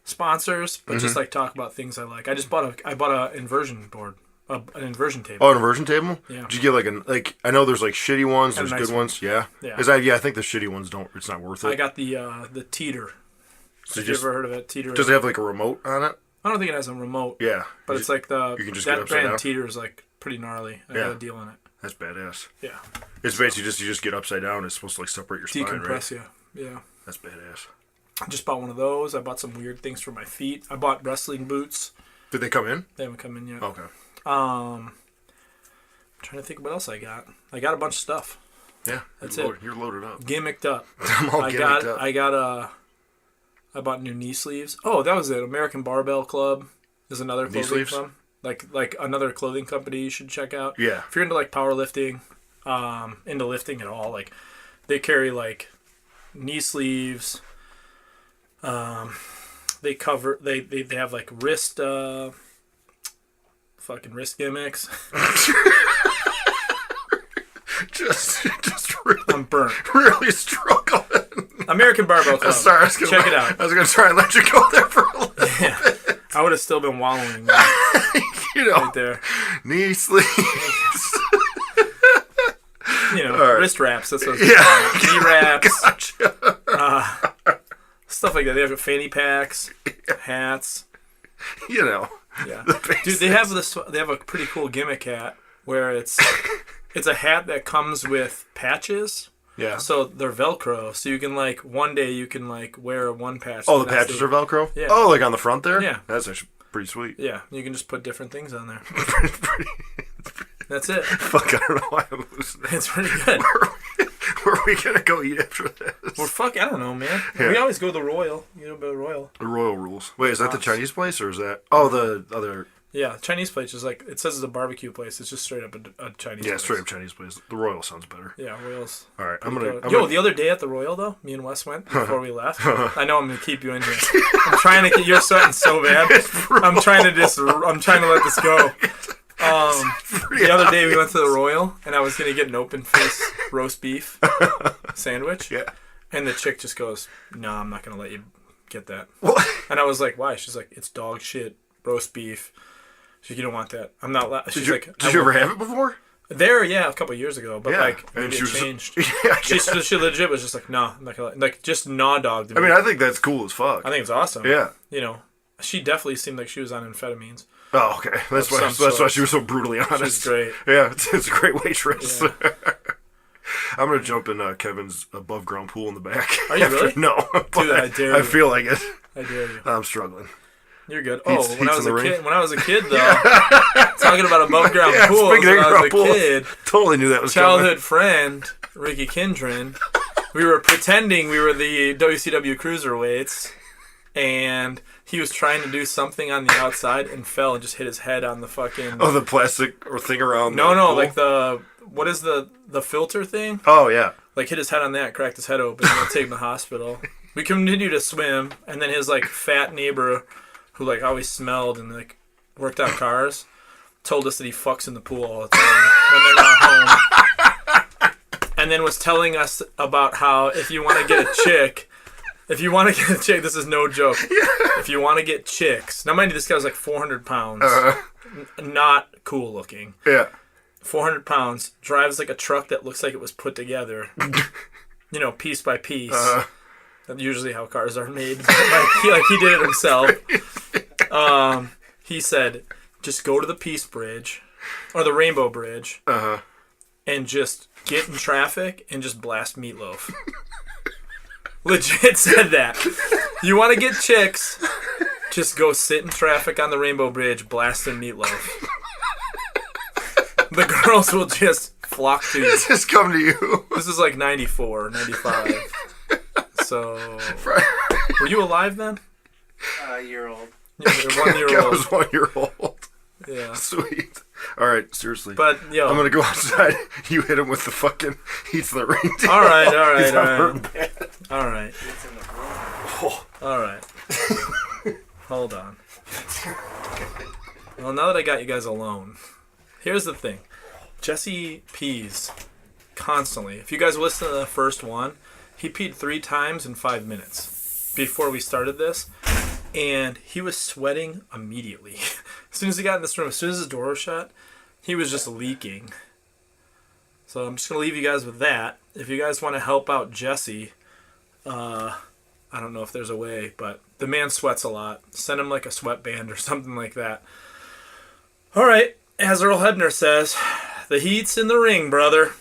sponsors, but just like talk about things I like. I bought a inversion board, an inversion table. Oh, an inversion table? Yeah. Did you get like I know there's like shitty ones, And there's nice good ones. Yeah. Yeah. I think the shitty ones it's not worth it. I got the teeter. So Have you ever heard of it? Teeter. Does it have like a remote on it? I don't think it has a remote. Yeah. But it's like you can just get that upside brand down? Teeter is like pretty gnarly. I got a deal on it. That's badass. Yeah. It's basically you just get upside down. It's supposed to like separate your spine, right? Decompress you. Yeah. That's badass. I just bought one of those. I bought some weird things for my feet. I bought wrestling boots. Did they come in? They haven't come in yet. Okay. I'm trying to think what else I got. I got a bunch of stuff. Yeah. That's You're loaded up. Gimmicked up. I'm all gimmicked up. I bought new knee sleeves. Oh, that was it. American Barbell Club is another Knee clothing sleeves? from like another clothing company you should check out. Yeah. If you're into like powerlifting, into lifting at all, like they carry like knee sleeves. They have like wrist fucking wrist gimmicks. just really, I'm burnt. really struggling. American Barbell Club. Sorry, I was gonna Check it out. I was gonna try and let you go there for a little. Yeah. I would have still been wallowing You know, right there. knee sleeves. Wrist wraps. That's what Yeah. knee wraps. Gotcha. Stuff like that. They have fanny packs, hats. You know. Yeah, The dude, they have this. They have a pretty cool gimmick hat where it's a hat that comes with patches. Yeah. So they're Velcro. So you can like one day you can like wear one patch. Oh, the patches are Velcro? Yeah. Oh, like on the front there? Yeah. That's actually pretty sweet. Yeah, you can just put different things on there. Pretty- That's it. Fuck, I don't know why I'm losing it. It's pretty good. Where are we gonna go eat after this? Well, fuck, I don't know, man. Yeah. We always go to the Royal. You know about the Royal? The Royal Rules. Wait, is that the Chinese place or is that? Oh, the other. Yeah, Chinese place is like it says it's a barbecue place. It's just straight up a Chinese. Yeah, place. straight up Chinese place. The Royal sounds better. Yeah, Royals. All right, The other day at the Royal though, me and Wes went before we left. I know I'm gonna keep you in here. I'm trying to get you're sweating so bad. I'm trying to let this go. The other day we went to the Royal and I was gonna get an open face roast beef sandwich. Yeah. And the chick just goes, "No, I'm not gonna let you get that." What? And I was like, "Why?" She's like, "It's dog shit roast beef." She's like, "You don't want that." I'm not. She's like, Did you ever have it before? There, yeah, a couple of years ago, but Yeah. like And maybe she it was- changed. Yeah. She legit was just like, "No, I'm not gonna like just gnaw dogged me." I mean, I think that's cool as fuck. I think it's awesome. Yeah. You know, she definitely seemed like she was on amphetamines. Oh, okay. That's why. That's why she was so brutally honest. She's great. Yeah, it's a great waitress. Yeah. I'm gonna jump in Kevin's above ground pool in the back. Are you really? No, Dude, I dare I you. feel like it. I dare you. I'm struggling. You're good. Heats When I in the ring. was a kid though, talking about above ground Yeah, pools. speaking When of I was a ground pools, kid, totally knew that was childhood friend Ricky Kindren, we were pretending we were the WCW cruiserweights, and he was trying to do something on the outside and fell and just hit his head on the fucking... Oh, the plastic or thing around No, the pool? like the... What is the filter thing? Oh, yeah. Like, hit his head on that, cracked his head open, and they'll take him to the hospital. We continued to swim, and then his, like, fat neighbor, who, like, always smelled and, like, worked on cars, told us that he fucks in the pool all the time when they're not home. And then was telling us about how if you want to get a chick, this is no joke. If you want to get chicks, now mind you, this guy was like 400 pounds, not cool looking. Yeah. 400 pounds, drives like a truck that looks like it was put together, piece by piece. That's usually how cars are made. He did it himself. He said, just go to the Peace Bridge, or the Rainbow Bridge, and just get in traffic and just blast Meatloaf. Legit said that. You want to get chicks, just go sit in traffic on the Rainbow Bridge, blasting Meatloaf. The girls will just flock to you. Just come to you. This is like 94, 95. So, were you alive then? A year old. Yeah, you're 1 year I old. was 1 year old. Yeah. Sweet. All right, seriously. But, yo. I'm going to go outside. You hit him with the fucking... He's the reindeer. All right. He's not hurting bad. All right. All right. Hold on. Well, now that I got you guys alone, here's the thing. Jesse pees constantly. If you guys listen to the first one, he peed 3 times in 5 minutes before we started this. And he was sweating immediately. As soon as he got in this room, as soon as his door was shut, he was just leaking. So I'm just going to leave you guys with that. If you guys want to help out Jesse, I don't know if there's a way, but the man sweats a lot. Send him like a sweatband or something like that. All right, as Earl Hebner says, the heat's in the ring, brother.